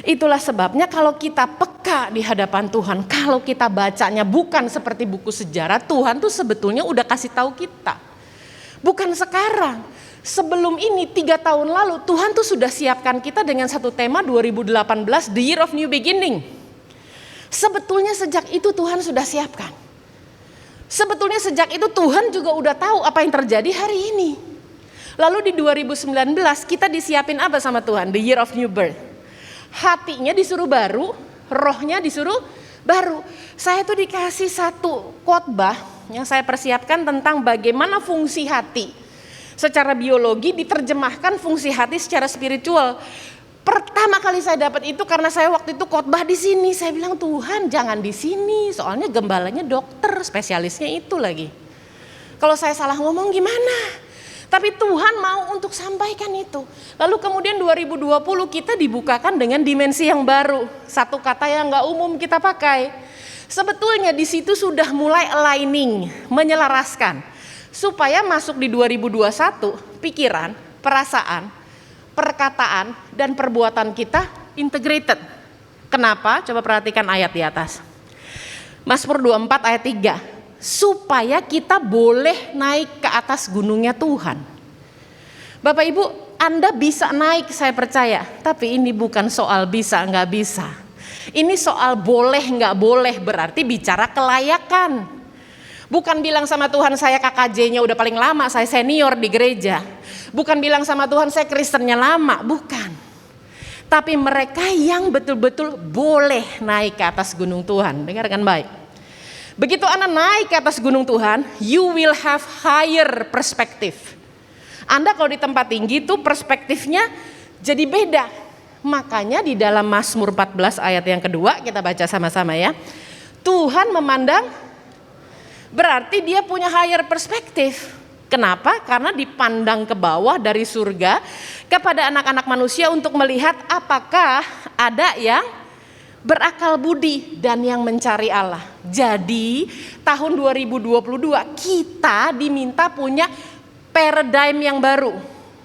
Itulah sebabnya kalau kita peka di hadapan Tuhan, kalau kita bacanya bukan seperti buku sejarah, Tuhan tuh sebetulnya udah kasih tahu kita, bukan sekarang. Sebelum ini 3 tahun lalu Tuhan tuh sudah siapkan kita dengan satu tema 2018 The Year of New Beginning. Sebetulnya sejak itu Tuhan sudah siapkan. Sebetulnya sejak itu Tuhan juga udah tahu apa yang terjadi hari ini. Lalu di 2019 kita disiapin apa sama Tuhan? The Year of New Birth. Hatinya disuruh baru, rohnya disuruh baru. Saya tuh dikasih satu khotbah yang saya persiapkan tentang bagaimana fungsi hati secara biologi diterjemahkan fungsi hati secara spiritual. Pertama kali saya dapat itu karena saya waktu itu khotbah di sini. Saya bilang, Tuhan jangan di sini, soalnya gembalanya dokter, spesialisnya itu lagi. Kalau saya salah ngomong gimana? Tapi Tuhan mau untuk sampaikan itu. Lalu kemudian 2020 kita dibukakan dengan dimensi yang baru. Satu kata yang gak umum kita pakai. Sebetulnya di situ sudah mulai aligning, menyelaraskan. Supaya masuk di 2021, pikiran, perasaan, perkataan, dan perbuatan kita integrated. Kenapa? Coba perhatikan ayat di atas. Mazmur 24 ayat 3. Supaya kita boleh naik ke atas gunungnya Tuhan. Bapak Ibu, Anda bisa naik, saya percaya. Tapi ini bukan soal bisa nggak bisa. Ini soal boleh nggak boleh, berarti bicara kelayakan. Bukan bilang sama Tuhan saya KKJ-nya udah paling lama, saya senior di gereja. Bukan bilang sama Tuhan saya Kristennya lama, bukan. Tapi mereka yang betul-betul boleh naik ke atas gunung Tuhan. Dengarkan baik. Begitu Anda naik ke atas gunung Tuhan, you will have higher perspective. Anda kalau di tempat tinggi tuh perspektifnya jadi beda. Makanya di dalam Mazmur 14 ayat yang kedua, kita baca sama-sama ya. Tuhan memandang, berarti dia punya higher perspektif. Kenapa? Karena dipandang ke bawah dari surga kepada anak-anak manusia untuk melihat apakah ada yang berakal budi dan yang mencari Allah. Jadi tahun 2022 kita diminta punya paradigm yang baru,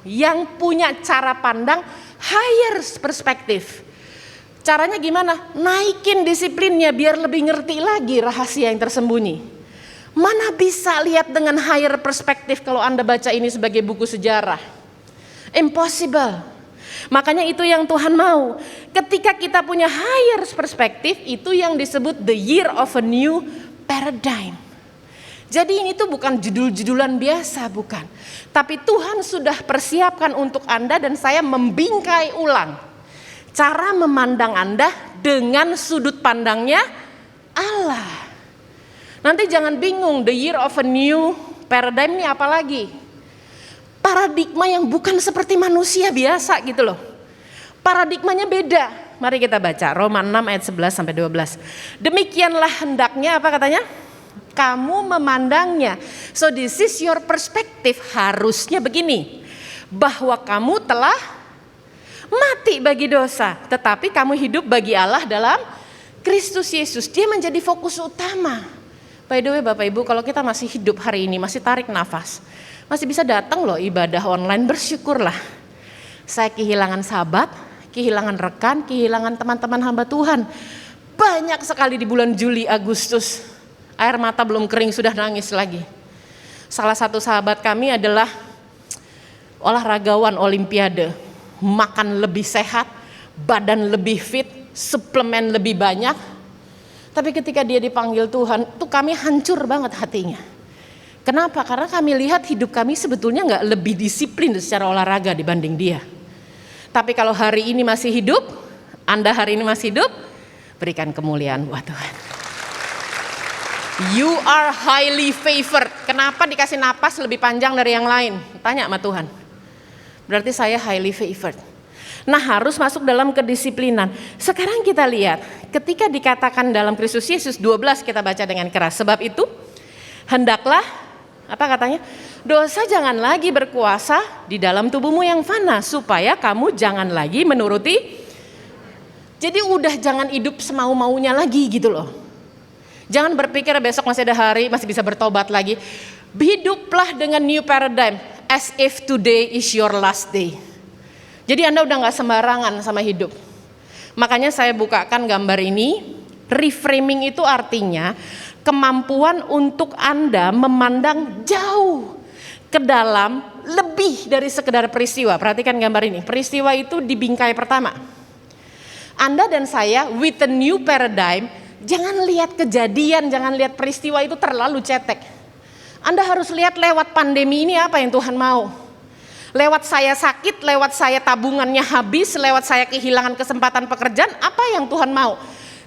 yang punya cara pandang higher perspektif. Caranya gimana? Naikin disiplinnya biar lebih ngerti lagi rahasia yang tersembunyi. Mana bisa lihat dengan higher perspektif kalau Anda baca ini sebagai buku sejarah? Impossible. Makanya itu yang Tuhan mau. Ketika kita punya higher perspektif, itu yang disebut the year of a new paradigm. Jadi ini tuh bukan judul-judulan biasa, bukan. Tapi Tuhan sudah persiapkan untuk Anda dan saya membingkai ulang cara memandang Anda dengan sudut pandangnya Allah. Nanti jangan bingung, the year of a new paradigm ini apa lagi? Paradigma yang bukan seperti manusia biasa gitu loh. Paradigmanya beda. Mari kita baca Roma 6 ayat 11 sampai 12. Demikianlah hendaknya apa katanya? Kamu memandangnya. So this is your perspective. Harusnya begini. Bahwa kamu telah mati bagi dosa. Tetapi kamu hidup bagi Allah dalam Kristus Yesus. Dia menjadi fokus utama. By the way Bapak Ibu, kalau kita masih hidup hari ini, masih tarik nafas, masih bisa datang loh ibadah online, bersyukurlah. Saya kehilangan sahabat, kehilangan rekan, kehilangan teman-teman hamba Tuhan. Banyak sekali di bulan Juli, Agustus. Air mata belum kering sudah nangis lagi. Salah satu sahabat kami adalah olahragawan olimpiade. Makan lebih sehat, badan lebih fit, suplemen lebih banyak. Tapi ketika dia dipanggil Tuhan, tuh kami hancur banget hatinya. Kenapa? Karena kami lihat hidup kami sebetulnya gak lebih disiplin secara olahraga dibanding dia. Tapi kalau hari ini masih hidup, Anda hari ini masih hidup, berikan kemuliaan buat Tuhan. You are highly favored. Kenapa dikasih napas lebih panjang dari yang lain? Tanya sama Tuhan. Berarti saya highly favored. Nah, harus masuk dalam kedisiplinan. Sekarang kita lihat, ketika dikatakan dalam Kristus Yesus 12 kita baca dengan keras. Sebab itu, hendaklah, apa katanya? Dosa jangan lagi berkuasa di dalam tubuhmu yang fana, supaya kamu jangan lagi menuruti. Jadi udah jangan hidup semau-maunya lagi gitu loh. Jangan berpikir besok masih ada hari, masih bisa bertobat lagi. Hiduplah dengan new paradigm, as if today is your last day. Jadi Anda udah gak sembarangan sama hidup. Makanya saya bukakan gambar ini. Reframing itu artinya kemampuan untuk Anda memandang jauh ke dalam, lebih dari sekedar peristiwa. Perhatikan gambar ini. Peristiwa itu di bingkai pertama. Anda dan saya with a new paradigm, jangan lihat kejadian, jangan lihat peristiwa itu terlalu cetek. Anda harus lihat lewat pandemi ini apa yang Tuhan mau. Lewat saya sakit, lewat saya tabungannya habis, lewat saya kehilangan kesempatan pekerjaan, apa yang Tuhan mau?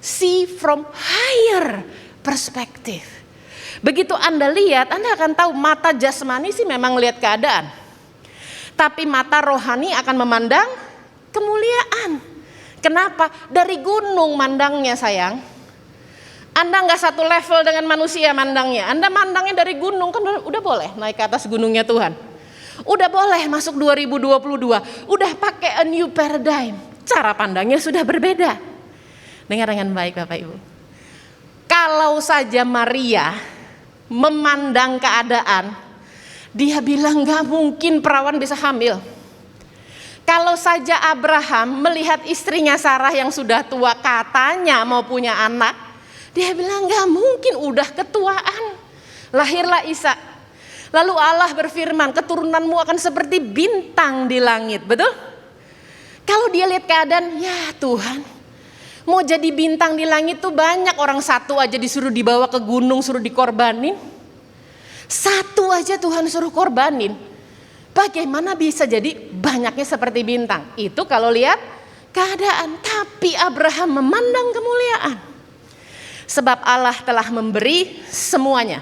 See from higher perspective. Begitu Anda lihat, Anda akan tahu mata jasmani sih memang lihat keadaan. Tapi mata rohani akan memandang kemuliaan. Kenapa? Dari gunung mandangnya sayang. Anda nggak satu level dengan manusia mandangnya. Anda mandangnya dari gunung, kan udah boleh naik ke atas gunungnya Tuhan. Udah boleh masuk 2022. Udah pakai a new paradigm. Cara pandangnya sudah berbeda. Dengar dengan baik Bapak Ibu. Kalau saja Maria memandang keadaan, dia bilang nggak mungkin perawan bisa hamil. Kalau saja Abraham melihat istrinya Sarah yang sudah tua katanya mau punya anak, dia bilang nggak mungkin, udah ketuaan. Lahirlah Ishak. Lalu Allah berfirman, keturunanmu akan seperti bintang di langit. Betul? Kalau dia lihat keadaan, ya Tuhan, mau jadi bintang di langit tuh banyak. Orang satu aja disuruh dibawa ke gunung, suruh dikorbanin. Satu aja Tuhan suruh korbanin. Bagaimana bisa jadi banyaknya seperti bintang? Itu kalau lihat keadaan. Tapi Abraham memandang kemuliaan. Sebab Allah telah memberi semuanya,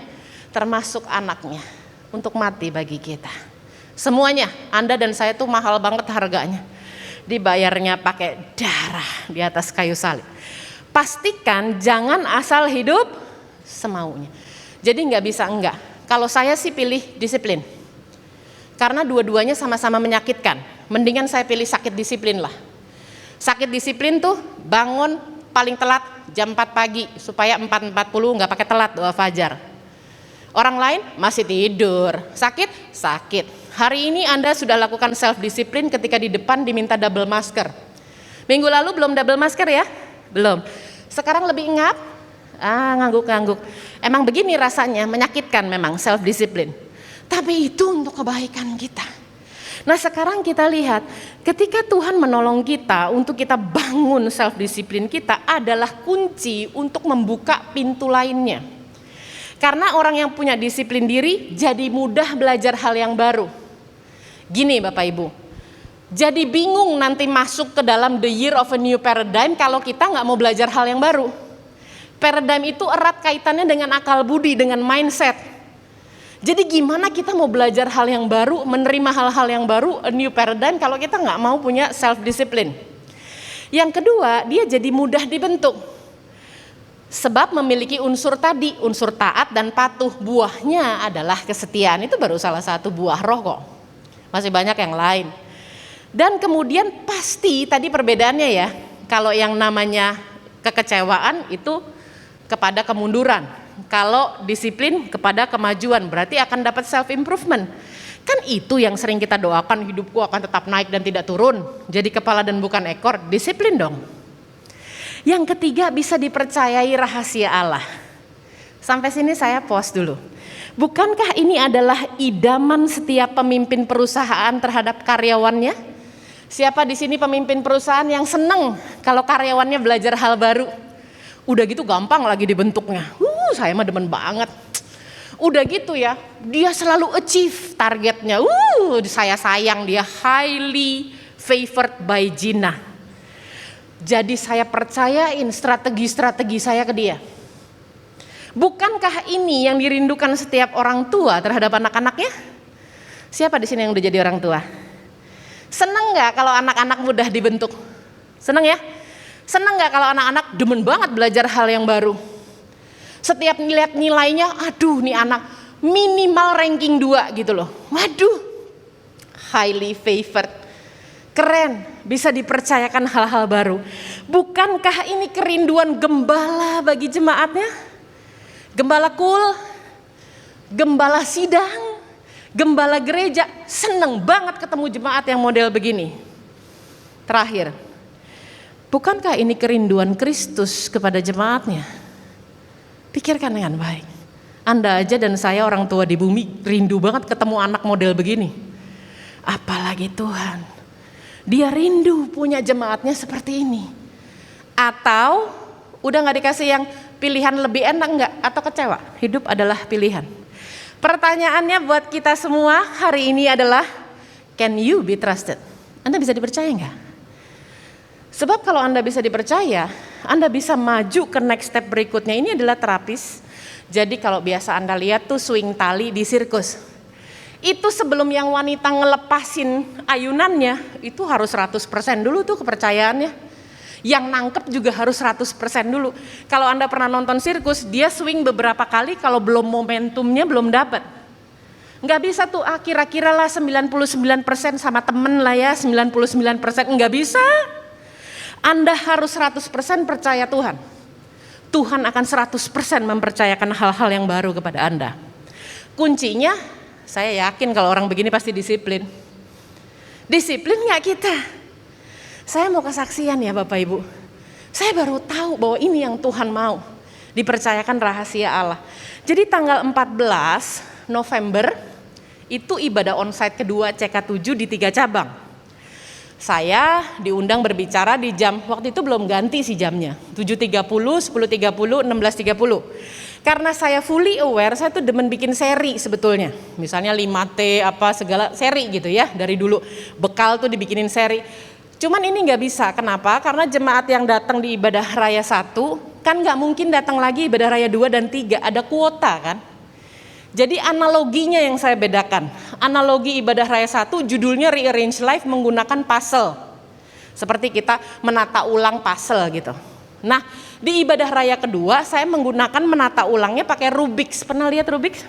termasuk anaknya, untuk mati bagi kita. Semuanya, Anda dan saya tuh mahal banget harganya. Dibayarnya pakai darah di atas kayu salib. Pastikan jangan asal hidup semaunya. Jadi nggak bisa enggak. Kalau saya sih pilih disiplin. Karena dua-duanya sama-sama menyakitkan. Mendingan saya pilih sakit disiplin lah. Sakit disiplin tuh bangun paling telat jam 4 pagi supaya 4.40 nggak pakai telat doa fajar. Orang lain masih tidur, sakit. Hari ini Anda sudah lakukan self disiplin ketika di depan diminta double masker. Minggu lalu belum double masker ya? Belum. Sekarang lebih ingat? Ngangguk-ngangguk. Emang begini rasanya, menyakitkan memang self disiplin. Tapi itu untuk kebaikan kita. Nah sekarang kita lihat, ketika Tuhan menolong kita untuk kita bangun self disiplin kita adalah kunci untuk membuka pintu lainnya. Karena orang yang punya disiplin diri jadi mudah belajar hal yang baru. Gini Bapak Ibu, jadi bingung nanti masuk ke dalam the year of a new paradigm kalau kita nggak mau belajar hal yang baru. Paradigm itu erat kaitannya dengan akal budi, dengan mindset. Jadi gimana kita mau belajar hal yang baru, menerima hal-hal yang baru, a new paradigm kalau kita nggak mau punya self discipline. Yang kedua, dia jadi mudah dibentuk. Sebab memiliki unsur tadi, unsur taat dan patuh. Buahnya adalah kesetiaan. Itu baru salah satu buah roh kok. Masih banyak yang lain. Dan kemudian pasti tadi perbedaannya ya. Kalau yang namanya kekecewaan itu kepada kemunduran. Kalau disiplin kepada kemajuan, berarti akan dapat self improvement. Kan itu yang sering kita doakan, hidupku akan tetap naik dan tidak turun. Jadi kepala dan bukan ekor, disiplin dong. Yang ketiga, bisa dipercayai rahasia Allah. Sampai sini saya pause dulu. Bukankah ini adalah idaman setiap pemimpin perusahaan terhadap karyawannya? Siapa di sini pemimpin perusahaan yang seneng kalau karyawannya belajar hal baru? Udah gitu gampang lagi dibentuknya. Saya mah demen banget. Udah gitu ya, dia selalu achieve targetnya. Saya sayang dia, highly favored by Gina. Jadi saya percayain strategi-strategi saya ke dia. Bukankah ini yang dirindukan setiap orang tua terhadap anak-anaknya? Siapa di sini yang udah jadi orang tua? Seneng nggak kalau anak-anak mudah dibentuk? Seneng ya? Seneng nggak kalau anak-anak demen banget belajar hal yang baru? Setiap ngeliat nilainya, aduh nih anak minimal ranking 2 gitu loh. Waduh, highly favored. Keren, bisa dipercayakan hal-hal baru. Bukankah ini kerinduan gembala bagi jemaatnya? Gembala kul, gembala sidang, gembala gereja, seneng banget ketemu jemaat yang model begini. Terakhir, bukankah ini kerinduan Kristus kepada jemaatnya? Pikirkan dengan baik. Anda aja dan saya orang tua di bumi rindu banget ketemu anak model begini. Apalagi Tuhan. Dia rindu punya jemaatnya seperti ini. Atau udah gak dikasih yang pilihan lebih enak enggak? Atau kecewa? Hidup adalah pilihan. Pertanyaannya buat kita semua hari ini adalah, can you be trusted? Anda bisa dipercaya enggak? Sebab kalau Anda bisa dipercaya, Anda bisa maju ke next step berikutnya. Ini adalah terapis. Jadi kalau biasa Anda lihat tuh swing tali di sirkus. Itu sebelum yang wanita ngelepasin ayunannya, itu harus 100% dulu tuh kepercayaannya. Yang nangkep juga harus 100% dulu. Kalau Anda pernah nonton sirkus, dia swing beberapa kali kalau belum momentumnya belum dapat. Nggak bisa tuh kira-kira lah 99% sama temen lah ya, 99%, nggak bisa. Anda harus 100% percaya Tuhan. Tuhan akan 100% mempercayakan hal-hal yang baru kepada Anda. Kuncinya, saya yakin kalau orang begini pasti disiplin. Disiplin nggak kita? Saya mau kesaksian ya Bapak Ibu. Saya baru tahu bahwa ini yang Tuhan mau. Dipercayakan rahasia Allah. Jadi tanggal 14 November itu ibadah onsite kedua CK7 di 3 cabang. Saya diundang berbicara di jam, waktu itu belum ganti sih jamnya. 7.30, 10.30, 16.30. Karena saya fully aware, saya tuh demen bikin seri sebetulnya. Misalnya 5T apa segala seri gitu ya dari dulu. Bekal tuh dibikinin seri. Cuman ini nggak bisa, kenapa? Karena jemaat yang datang di ibadah raya 1 kan nggak mungkin datang lagi ibadah raya 2 dan 3, ada kuota kan. Jadi analoginya yang saya bedakan. Analogi ibadah raya 1 judulnya Rearrange Life menggunakan puzzle. Seperti kita menata ulang puzzle gitu. Nah, di ibadah raya kedua saya menggunakan menata ulangnya pakai Rubik's. Pernah lihat Rubik's?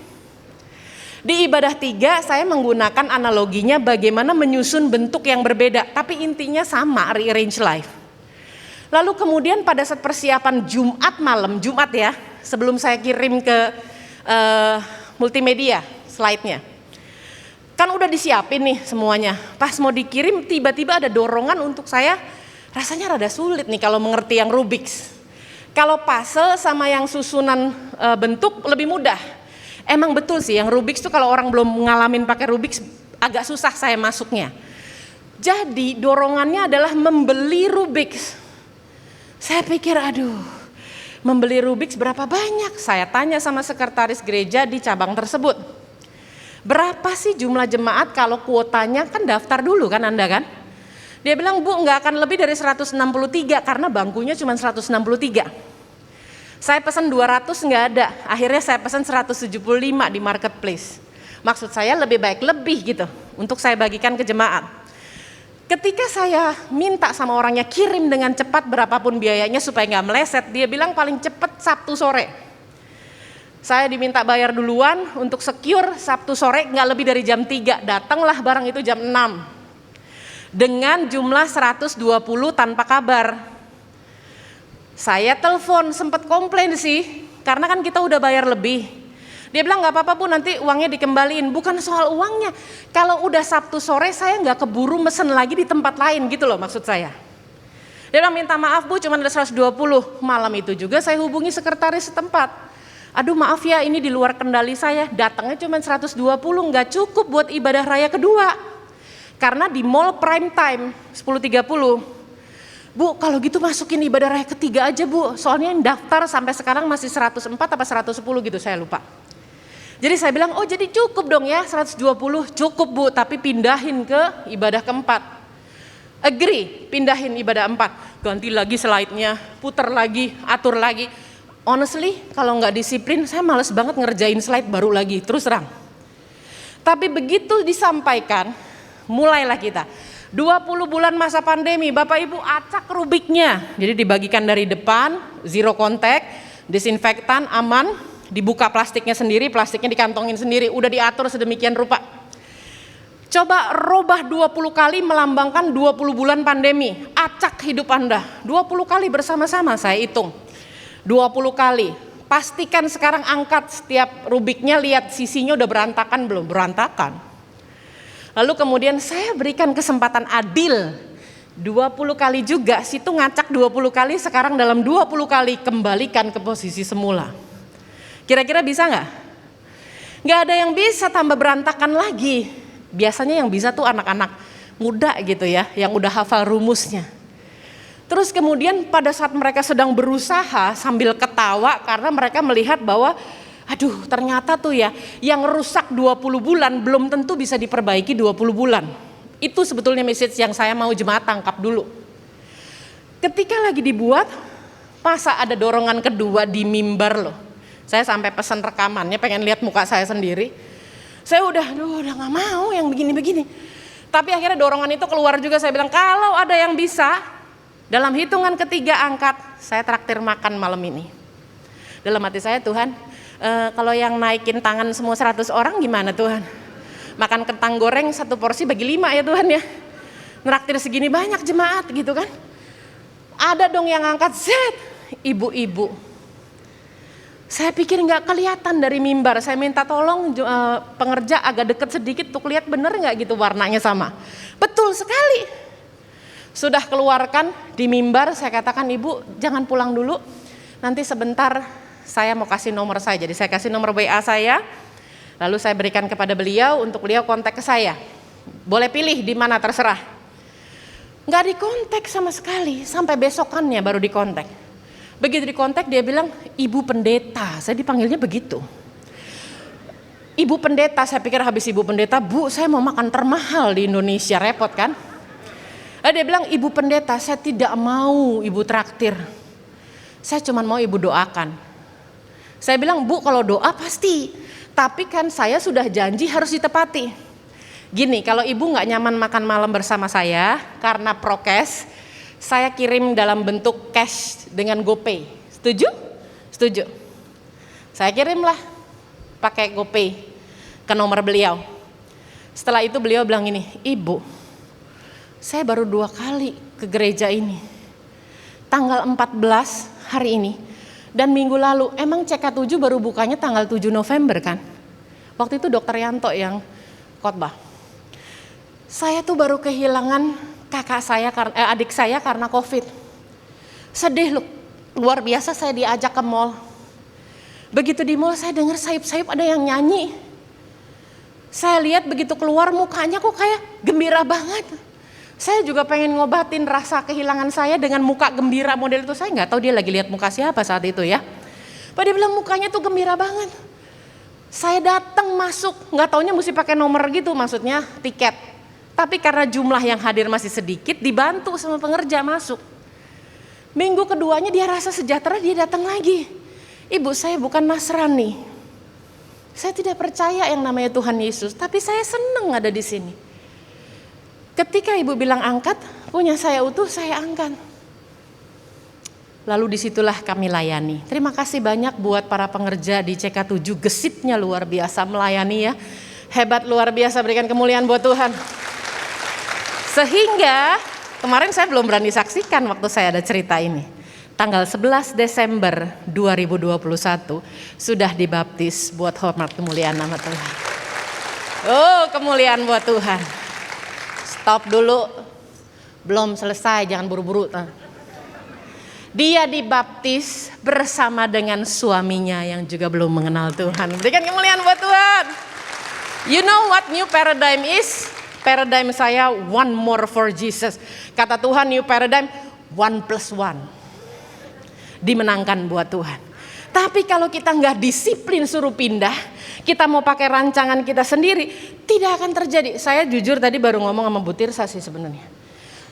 Di ibadah 3 saya menggunakan analoginya bagaimana menyusun bentuk yang berbeda, tapi intinya sama, rearrange life. Lalu kemudian pada saat persiapan Jumat malam, Jumat ya, sebelum saya kirim ke multimedia slide-nya. Kan udah disiapin nih semuanya. Pas mau dikirim tiba-tiba ada dorongan untuk saya, rasanya rada sulit nih kalau mengerti yang Rubik's. Kalau puzzle sama yang susunan bentuk lebih mudah. Emang betul sih yang Rubik's tuh kalau orang belum ngalamin pakai Rubik's agak susah saya masuknya. Jadi dorongannya adalah membeli Rubik's. Saya pikir aduh, Membeli Rubik berapa banyak? Saya tanya sama sekretaris gereja di cabang tersebut. Berapa sih jumlah jemaat kalau kuotanya, kan daftar dulu kan Anda kan? Dia bilang, Bu, nggak akan lebih dari 163 karena bangkunya cuma 163. Saya pesan 200 nggak ada, akhirnya saya pesan 175 di marketplace. Maksud saya lebih baik lebih gitu untuk saya bagikan ke jemaat. Ketika saya minta sama orangnya kirim dengan cepat berapapun biayanya supaya nggak meleset, dia bilang paling cepat Sabtu sore. Saya diminta bayar duluan untuk secure Sabtu sore nggak lebih dari jam 3, datanglah barang itu jam 6. Dengan jumlah 120 tanpa kabar. Saya telepon, sempat komplain sih, karena kan kita udah bayar lebih. Dia bilang nggak apa-apa Bu, nanti uangnya dikembaliin. Bukan soal uangnya, kalau udah Sabtu sore saya nggak keburu mesen lagi di tempat lain gitu loh maksud saya. Dia bilang minta maaf Bu, cuma ada 120. Malam itu juga saya hubungi sekretaris setempat. Aduh maaf ya, ini di luar kendali saya, datangnya cuma 120, nggak cukup buat ibadah raya kedua. Karena di mall prime time 10.30. Bu, kalau gitu masukin ibadah raya ketiga aja Bu, soalnya yang daftar sampai sekarang masih 104 apa 110 gitu, saya lupa. Jadi saya bilang, oh jadi cukup dong ya 120, cukup Bu, tapi pindahin ke ibadah keempat. Agree, pindahin ibadah 4, ganti lagi slide-nya, putar lagi, atur lagi. Honestly, kalau nggak disiplin, saya males banget ngerjain slide baru lagi, terus terang. Tapi begitu disampaikan, mulailah kita. 20 bulan masa pandemi, Bapak Ibu acak Rubiknya. Jadi dibagikan dari depan, zero contact, disinfektan, aman, dibuka plastiknya sendiri, plastiknya dikantongin sendiri, udah diatur sedemikian rupa. Coba robah 20 kali melambangkan 20 bulan pandemi, acak hidup Anda. 20 kali bersama-sama saya hitung. 20 kali. Pastikan sekarang angkat setiap Rubiknya, lihat sisinya udah berantakan belum? Berantakan. Lalu kemudian saya berikan kesempatan adil 20 kali juga, situ ngacak 20 kali, sekarang dalam 20 kali kembalikan ke posisi semula. Kira-kira bisa nggak? Nggak ada yang bisa, tambah berantakan lagi. Biasanya yang bisa tuh anak-anak muda gitu ya, yang udah hafal rumusnya. Terus kemudian pada saat mereka sedang berusaha sambil ketawa karena mereka melihat bahwa aduh ternyata tuh ya yang rusak 20 bulan belum tentu bisa diperbaiki 20 bulan. Itu sebetulnya message yang saya mau jemaat tangkap dulu. Ketika lagi dibuat, masa ada dorongan kedua di mimbar loh. Saya sampai pesan rekamannya, pengen lihat muka saya sendiri. Saya udah gak mau yang begini-begini. Tapi akhirnya dorongan itu keluar juga, saya bilang kalau ada yang bisa, dalam hitungan ketiga angkat, saya traktir makan malam ini. Dalam hati saya, Tuhan, kalau yang naikin tangan semua 100 orang gimana Tuhan? Makan kentang goreng 1 porsi bagi 5 ya Tuhan ya. Neraktir segini banyak jemaat gitu kan. Ada dong yang angkat, zet, ibu-ibu. Saya pikir nggak kelihatan dari mimbar. Saya minta tolong pengerja agak deket sedikit untuk lihat bener nggak gitu warnanya sama. Betul sekali. Sudah keluarkan di mimbar, saya katakan Ibu jangan pulang dulu. Nanti sebentar saya mau kasih nomor saya, jadi saya kasih nomor WA saya, lalu saya berikan kepada beliau untuk beliau kontak ke saya. Boleh pilih di mana terserah. Nggak dikontak sama sekali, sampai besokannya baru dikontak. Begitu dikontak dia bilang, Ibu Pendeta, saya dipanggilnya begitu. Ibu Pendeta, saya pikir habis Ibu Pendeta, Bu saya mau makan termahal di Indonesia, repot kan. Dia bilang, Ibu Pendeta saya tidak mau Ibu traktir, saya cuma mau Ibu doakan. Saya bilang, Bu kalau doa pasti, tapi kan saya sudah janji harus ditepati. Gini, kalau Ibu gak nyaman makan malam bersama saya karena prokes, saya kirim dalam bentuk cash dengan GoPay. Setuju? Setuju. Saya kirimlah pakai GoPay ke nomor beliau. Setelah itu beliau bilang ini, Ibu, saya baru 2 kali ke gereja ini. Tanggal 14 hari ini. Dan minggu lalu, emang CK7 baru bukanya tanggal 7 November kan? Waktu itu Dr. Yanto yang khotbah. Saya tuh baru kehilangan adik saya karena COVID. Sedih loh, luar biasa. Saya diajak ke mall. Begitu di mall saya dengar sayup-sayup ada yang nyanyi. Saya lihat begitu keluar mukanya kok kayak gembira banget. Saya juga pengen ngobatin rasa kehilangan saya dengan muka gembira model itu. Saya nggak tahu dia lagi lihat muka siapa saat itu ya. Pak dia bilang mukanya tuh gembira banget. Saya datang masuk, nggak taunya mesti pakai nomor gitu, maksudnya tiket. Tapi karena jumlah yang hadir masih sedikit, dibantu sama pengerja masuk. Minggu keduanya dia rasa sejahtera, dia datang lagi. Ibu, saya bukan Nasrani. Saya tidak percaya yang namanya Tuhan Yesus, tapi saya senang ada di sini. Ketika ibu bilang angkat, punya saya utuh, saya angkat. Lalu disitulah kami layani. Terima kasih banyak buat para pengerja di CK7, gesitnya luar biasa melayani ya. Hebat luar biasa, berikan kemuliaan buat Tuhan. Sehingga kemarin saya belum berani saksikan waktu saya ada cerita ini. Tanggal 11 Desember 2021 sudah dibaptis buat hormat kemuliaan nama Tuhan. Oh, kemuliaan buat Tuhan. Stop dulu. Belum selesai, jangan buru-buru. Dia dibaptis bersama dengan suaminya yang juga belum mengenal Tuhan. Berikan kemuliaan buat Tuhan. You know what new paradigm is? Paradigm saya one more for Jesus. Kata Tuhan new paradigm 1+1. Dimenangkan buat Tuhan. Tapi kalau kita nggak disiplin suruh pindah, kita mau pakai rancangan kita sendiri, tidak akan terjadi. Saya jujur tadi baru ngomong sama Bu Tirsa sih sebenarnya.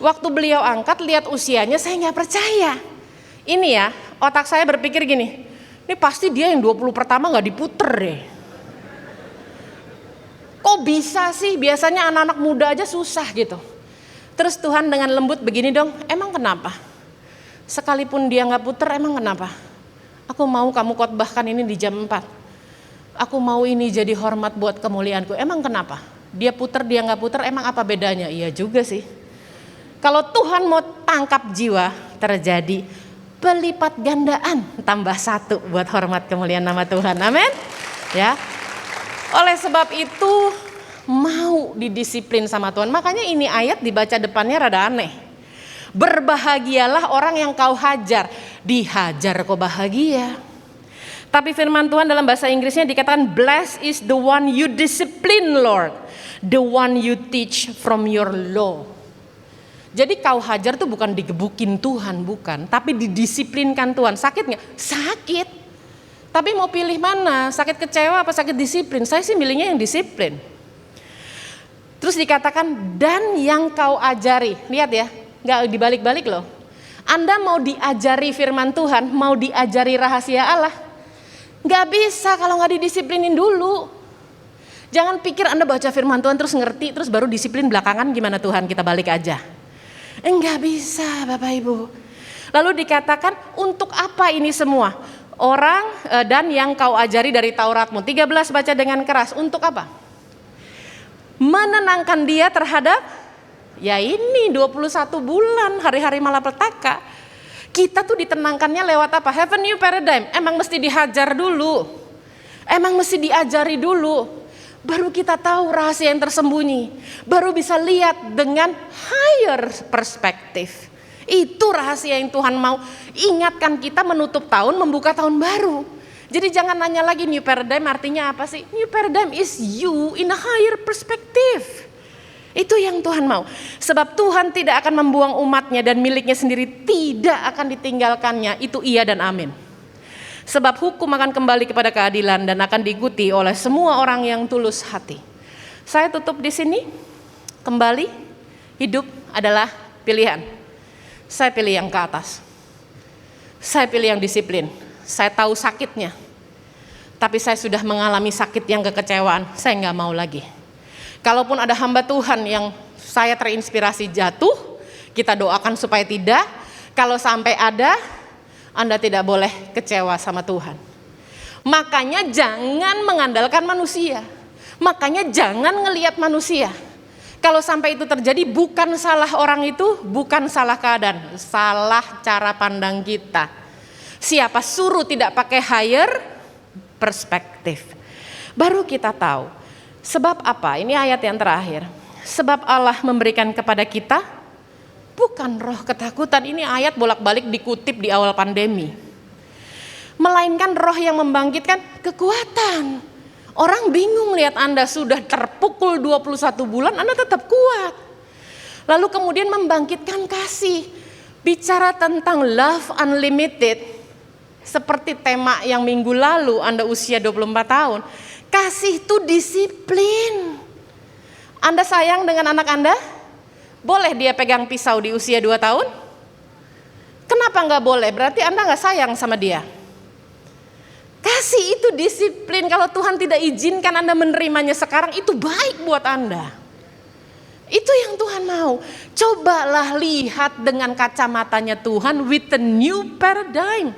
Waktu beliau angkat, lihat usianya, saya nggak percaya. Ini ya, otak saya berpikir gini, ini pasti dia yang 20 pertama nggak diputer deh. Kok bisa sih? Biasanya anak-anak muda aja susah gitu. Terus Tuhan dengan lembut begini dong, emang kenapa? Sekalipun dia nggak puter, emang kenapa? Aku mau kamu khotbahkan ini di jam 4. Aku mau ini jadi hormat buat kemuliaanku. Emang kenapa? Dia puter, dia nggak puter, emang apa bedanya? Iya juga sih. Kalau Tuhan mau tangkap jiwa, terjadi pelipat gandaan tambah 1 buat hormat kemuliaan nama Tuhan. Amin. Ya. Oleh sebab itu mau didisiplin sama Tuhan. Makanya ini ayat dibaca depannya rada aneh. Berbahagialah orang yang kau hajar. Dihajar kok bahagia. Tapi firman Tuhan dalam bahasa Inggrisnya dikatakan blessed is the one you discipline Lord. The one you teach from your law. Jadi kau hajar tuh bukan digebukin Tuhan, bukan. Tapi didisiplinkan Tuhan. Sakit gak? Sakit. Tapi mau pilih mana? Sakit kecewa apa sakit disiplin? Saya sih milihnya yang disiplin. Terus dikatakan dan yang kau ajari. Lihat ya. Gak dibalik-balik loh. Anda mau diajari firman Tuhan, mau diajari rahasia Allah, gak bisa kalau gak didisiplinin dulu. Jangan pikir Anda baca firman Tuhan terus ngerti, terus baru disiplin belakangan gimana Tuhan kita balik aja. Enggak bisa Bapak Ibu. Lalu dikatakan untuk apa ini semua? Orang dan yang kau ajari dari Tauratmu. 13 baca dengan keras, untuk apa? Menenangkan dia terhadap ya ini 21 bulan hari-hari malapetaka. Kita tuh ditenangkannya lewat apa? Have a new paradigm. Emang mesti dihajar dulu. Emang mesti diajari dulu. Baru kita tahu rahasia yang tersembunyi. Baru bisa lihat dengan higher perspektif. Itu rahasia yang Tuhan mau ingatkan kita menutup tahun, membuka tahun baru. Jadi jangan nanya lagi new paradigm artinya apa sih? New paradigm is you in a higher perspective. Itu yang Tuhan mau. Sebab Tuhan tidak akan membuang umatnya dan miliknya sendiri tidak akan ditinggalkannya. Itu iya dan amin. Sebab hukum akan kembali kepada keadilan dan akan diikuti oleh semua orang yang tulus hati. Saya tutup di sini. Kembali, hidup adalah pilihan. Saya pilih yang ke atas. Saya pilih yang disiplin. Saya tahu sakitnya. Tapi saya sudah mengalami sakit yang kekecewaan. Saya nggak mau lagi. Kalaupun ada hamba Tuhan yang saya terinspirasi jatuh, kita doakan supaya tidak. Kalau sampai ada, Anda tidak boleh kecewa sama Tuhan. Makanya jangan mengandalkan manusia. Makanya jangan ngelihat manusia. Kalau sampai itu terjadi bukan salah orang itu, bukan salah keadaan, salah cara pandang kita. Siapa suruh tidak pakai higher perspektif. Baru kita tahu. Sebab apa? Ini ayat yang terakhir. Sebab Allah memberikan kepada kita bukan roh ketakutan. Ini ayat bolak-balik dikutip di awal pandemi. Melainkan roh yang membangkitkan kekuatan. Orang bingung lihat Anda sudah terpukul 21 bulan, Anda tetap kuat. Lalu kemudian membangkitkan kasih. Bicara tentang love unlimited, seperti tema yang minggu lalu Anda usia 24 tahun. Kasih itu disiplin. Anda sayang dengan anak Anda? Boleh dia pegang pisau di usia 2 tahun? Kenapa nggak boleh? Berarti Anda nggak sayang sama dia. Kasih itu disiplin. Kalau Tuhan tidak izinkan Anda menerimanya sekarang, itu baik buat Anda. Itu yang Tuhan mau. Cobalah lihat dengan kacamatanya Tuhan with a new paradigm.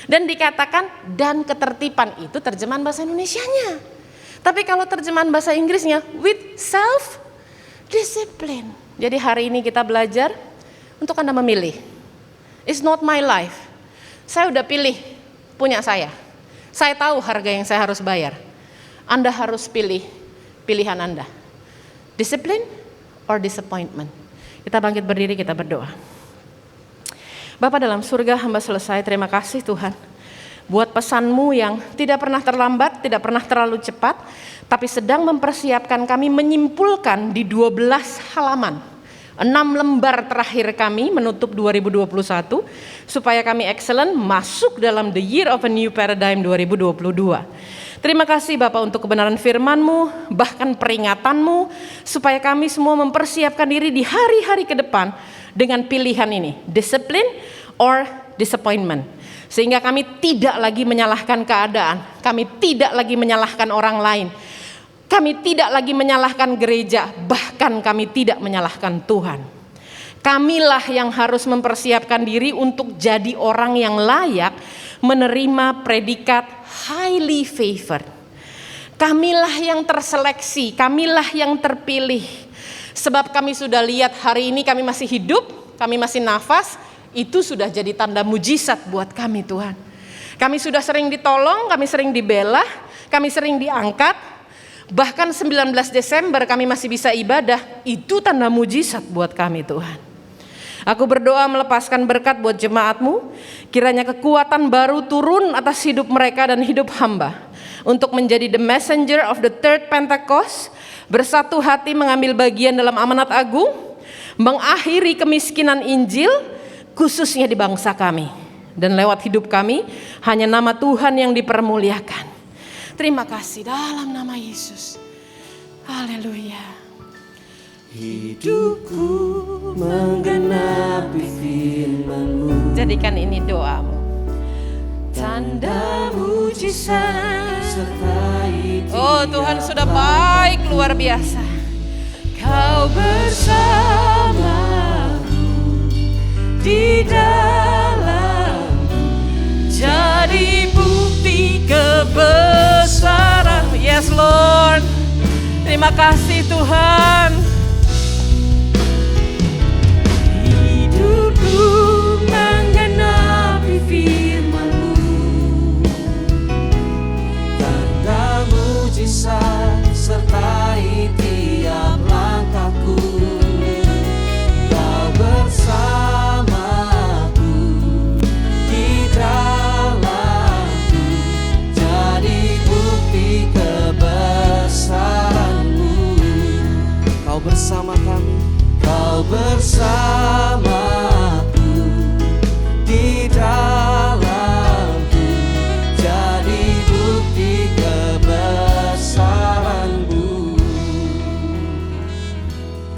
Dan dikatakan dan ketertiban, itu terjemahan bahasa Indonesianya. Tapi kalau terjemahan bahasa Inggrisnya with self discipline. Jadi hari ini kita belajar untuk Anda memilih. It's not my life. Saya udah pilih punya saya. Saya tahu harga yang saya harus bayar. Anda harus pilih pilihan Anda. Discipline or disappointment. Kita bangkit berdiri, kita berdoa. Bapa dalam surga, hamba selesai. Terima kasih Tuhan. Buat pesan-Mu yang tidak pernah terlambat, tidak pernah terlalu cepat, tapi sedang mempersiapkan kami menyimpulkan di 12 halaman. 6 lembar terakhir kami menutup 2021 supaya kami excellent masuk dalam the year of a new paradigm 2022. Terima kasih Bapak untuk kebenaran firman-Mu, bahkan peringatan-Mu, supaya kami semua mempersiapkan diri di hari-hari ke depan dengan pilihan ini, discipline or disappointment. Sehingga kami tidak lagi menyalahkan keadaan, kami tidak lagi menyalahkan orang lain, kami tidak lagi menyalahkan gereja, bahkan kami tidak menyalahkan Tuhan. Kamilah yang harus mempersiapkan diri untuk jadi orang yang layak menerima predikat highly favored. Kamilah yang terseleksi, kamilah yang terpilih. Sebab kami sudah lihat hari ini kami masih hidup, kami masih nafas, itu sudah jadi tanda mujizat buat kami Tuhan. Kami sudah sering ditolong, kami sering dibela, kami sering diangkat. Bahkan 19 Desember kami masih bisa ibadah, itu tanda mujizat buat kami Tuhan. Aku berdoa melepaskan berkat buat jemaat-Mu, kiranya kekuatan baru turun atas hidup mereka dan hidup hamba, untuk menjadi the messenger of the third Pentecost, bersatu hati mengambil bagian dalam amanat agung, mengakhiri kemiskinan Injil, khususnya di bangsa kami. Dan lewat hidup kami, hanya nama Tuhan yang dipermuliakan. Terima kasih dalam nama Yesus. Haleluya. Hidupku menggenapi firman-Mu. Jadikan ini doamu. Tanda mujizat sertai. Oh Tuhan sudah baik luar biasa. Kau bersamaku di dalam, jadi bukti kebesaran. Yes Lord. Terima kasih Tuhan. Hidupku menggenapi firman-Mu. Tanda mujizat sertai tiap langkahku. Kau bersamaku di dalamku, jadi bukti kebesaran-Mu. Kau bersama kami, Kau bersamaku di dalamku, jadi bukti kebesaran-Mu.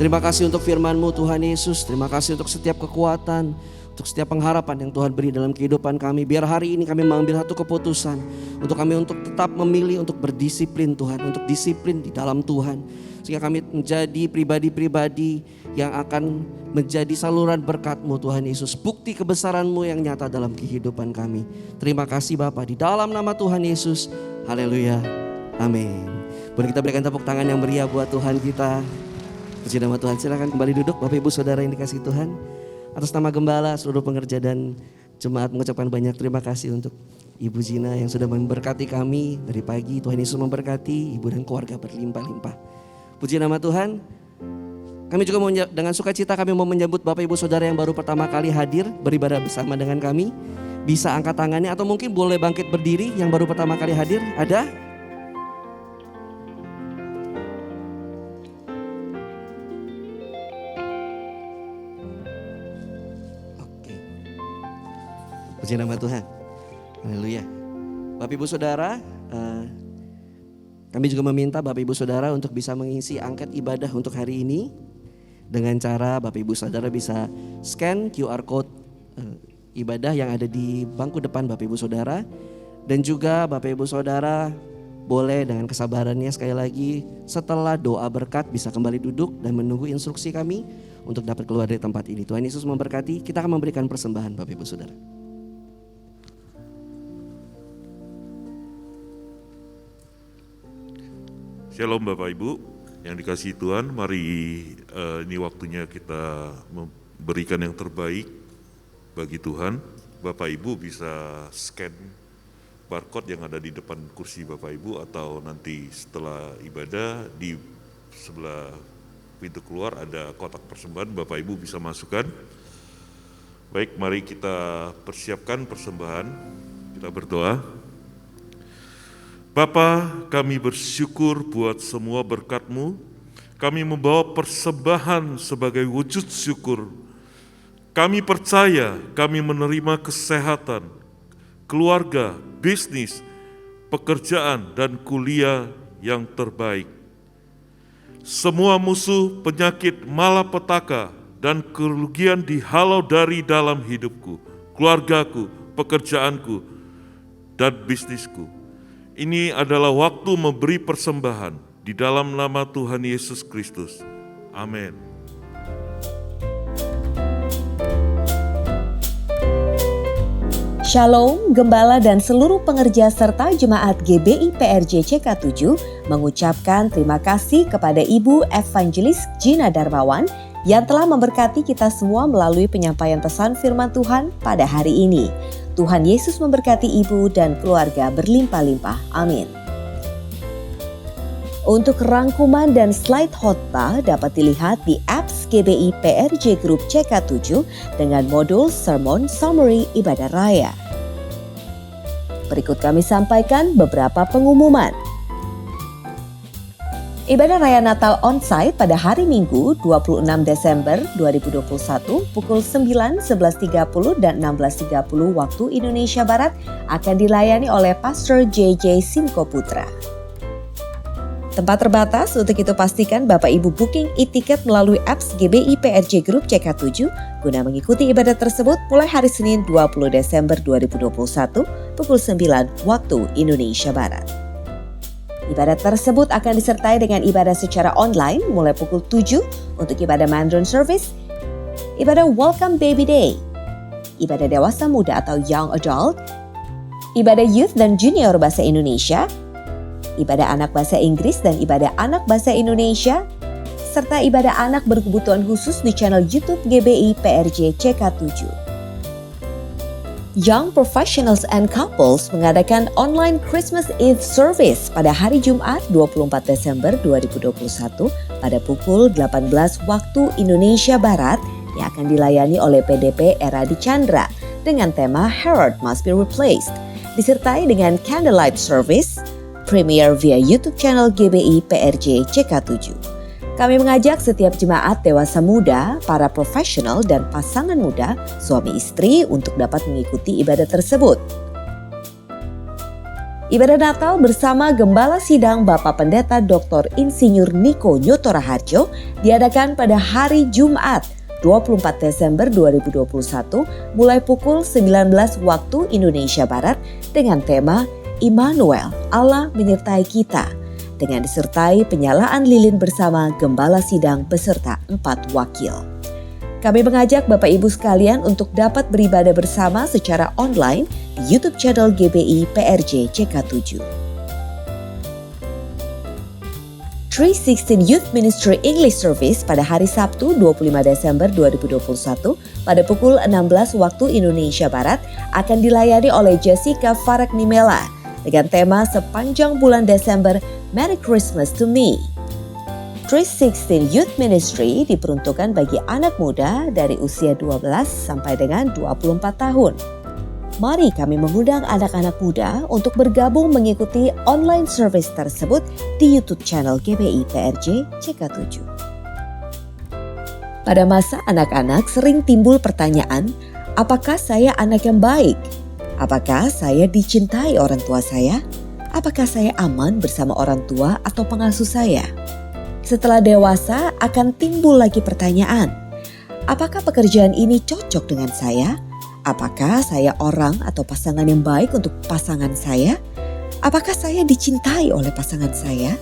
Terima kasih untuk firman-Mu Tuhan Yesus. Terima kasih untuk setiap kekuatan, untuk setiap pengharapan yang Tuhan beri dalam kehidupan kami. Biar hari ini kami mengambil satu keputusan untuk kami untuk tetap memilih untuk berdisiplin Tuhan, untuk disiplin di dalam Tuhan. Sehingga kami menjadi pribadi-pribadi yang akan menjadi saluran berkat-Mu Tuhan Yesus. Bukti kebesaran-Mu yang nyata dalam kehidupan kami. Terima kasih Bapa, di dalam nama Tuhan Yesus. Haleluya. Amin. Boleh kita berikan tepuk tangan yang meriah buat Tuhan kita. Puji nama Tuhan. Silakan kembali duduk Bapak Ibu Saudara yang dikasihi Tuhan. Atas nama Gembala, seluruh pengerja dan jemaat mengucapkan banyak terima kasih untuk Ibu Zina yang sudah memberkati kami dari pagi. Tuhan Yesus memberkati ibu dan keluarga berlimpah-limpah. Puji nama Tuhan. Kami juga mau, dengan sukacita kami mau menyambut Bapak Ibu Saudara yang baru pertama kali hadir beribadah bersama dengan kami. Bisa angkat tangannya atau mungkin boleh bangkit berdiri yang baru pertama kali hadir. Ada? Puji nama Tuhan. Haleluya. Bapak Ibu Saudara, kami juga meminta Bapak Ibu Saudara untuk bisa mengisi angkat ibadah untuk hari ini dengan cara Bapak Ibu Saudara bisa scan QR code ibadah yang ada di bangku depan Bapak Ibu Saudara, dan juga Bapak Ibu Saudara boleh dengan kesabarannya sekali lagi setelah doa berkat bisa kembali duduk dan menunggu instruksi kami untuk dapat keluar dari tempat ini. Tuhan Yesus memberkati. Kita akan memberikan persembahan Bapak Ibu Saudara. Shalom Bapak Ibu yang dikasihi Tuhan, mari ini waktunya kita memberikan yang terbaik bagi Tuhan. Bapak Ibu bisa scan barcode yang ada di depan kursi Bapak Ibu, atau nanti setelah ibadah di sebelah pintu keluar ada kotak persembahan, Bapak Ibu bisa masukkan. Baik, mari kita persiapkan persembahan, kita berdoa. Bapa, kami bersyukur buat semua berkat-Mu. Kami membawa persembahan sebagai wujud syukur. Kami percaya kami menerima kesehatan, keluarga, bisnis, pekerjaan, dan kuliah yang terbaik. Semua musuh, penyakit, malapetaka, dan kerugian dihalau dari dalam hidupku, keluargaku, pekerjaanku, dan bisnisku. Ini adalah waktu memberi persembahan di dalam nama Tuhan Yesus Kristus. Amin. Shalom, Gembala dan seluruh pengerja serta jemaat GBI PRJ CK7 mengucapkan terima kasih kepada Ibu Evangelis Gina Darmawan yang telah memberkati kita semua melalui penyampaian pesan firman Tuhan pada hari ini. Tuhan Yesus memberkati ibu dan keluarga berlimpah-limpah. Amin. Untuk rangkuman dan slide khotbah dapat dilihat di apps GBI PRJ Group CK7 dengan modul Sermon Summary Ibadah Raya. Berikut kami sampaikan beberapa pengumuman. Ibadah Raya Natal on-site pada hari Minggu 26 Desember 2021 pukul 9, 11.30 dan 16.30 waktu Indonesia Barat akan dilayani oleh Pastor JJ Simko Putra. Tempat terbatas, untuk itu pastikan Bapak Ibu booking e-tiket melalui apps GBI PRJ Group CK7 guna mengikuti ibadah tersebut mulai hari Senin 20 Desember 2021 pukul 9 waktu Indonesia Barat. Ibadah tersebut akan disertai dengan ibadah secara online mulai pukul 7 untuk ibadah Mandarin Service, ibadah Welcome Baby Day, ibadah dewasa muda atau Young Adult, ibadah Youth dan Junior Bahasa Indonesia, ibadah anak bahasa Inggris dan ibadah anak bahasa Indonesia, serta ibadah anak berkebutuhan khusus di channel YouTube GBI PRJ CK7. Young Professionals and Couples mengadakan online Christmas Eve Service pada hari Jumat 24 Desember 2021 pada pukul 18 waktu Indonesia Barat yang akan dilayani oleh PDP Eradi Chandra dengan tema Herod Must Be Replaced, disertai dengan Candlelight Service, premiere via YouTube channel GBI PRJ CK7. Kami mengajak setiap jemaat dewasa muda, para profesional dan pasangan muda, suami istri untuk dapat mengikuti ibadah tersebut. Ibadah Natal bersama Gembala Sidang Bapak Pendeta Dr. Insinyur Niko Nyoto Raharjo diadakan pada hari Jumat 24 Desember 2021 mulai pukul 19 waktu Indonesia Barat dengan tema Immanuel, Allah menyertai kita, dengan disertai penyalaan lilin bersama Gembala Sidang beserta 4 wakil. Kami mengajak Bapak Ibu sekalian untuk dapat beribadah bersama secara online di YouTube channel GBI PRJ CK7. 316 Youth Ministry English Service pada hari Sabtu 25 Desember 2021 pada pukul 16 waktu Indonesia Barat akan dilayani oleh Jessica Farak Nimela dengan tema sepanjang bulan Desember Merry Christmas to Me. 316 Youth Ministry diperuntukkan bagi anak muda dari usia 12 sampai dengan 24 tahun. Mari kami mengundang anak-anak muda untuk bergabung mengikuti online service tersebut di YouTube channel GBI PRJ CK7. Pada masa anak-anak sering timbul pertanyaan, Apakah saya anak yang baik? Apakah saya dicintai orang tua saya? Apakah saya aman bersama orang tua atau pengasuh saya? Setelah dewasa akan timbul lagi pertanyaan. Apakah pekerjaan ini cocok dengan saya? Apakah saya orang atau pasangan yang baik untuk pasangan saya? Apakah saya dicintai oleh pasangan saya?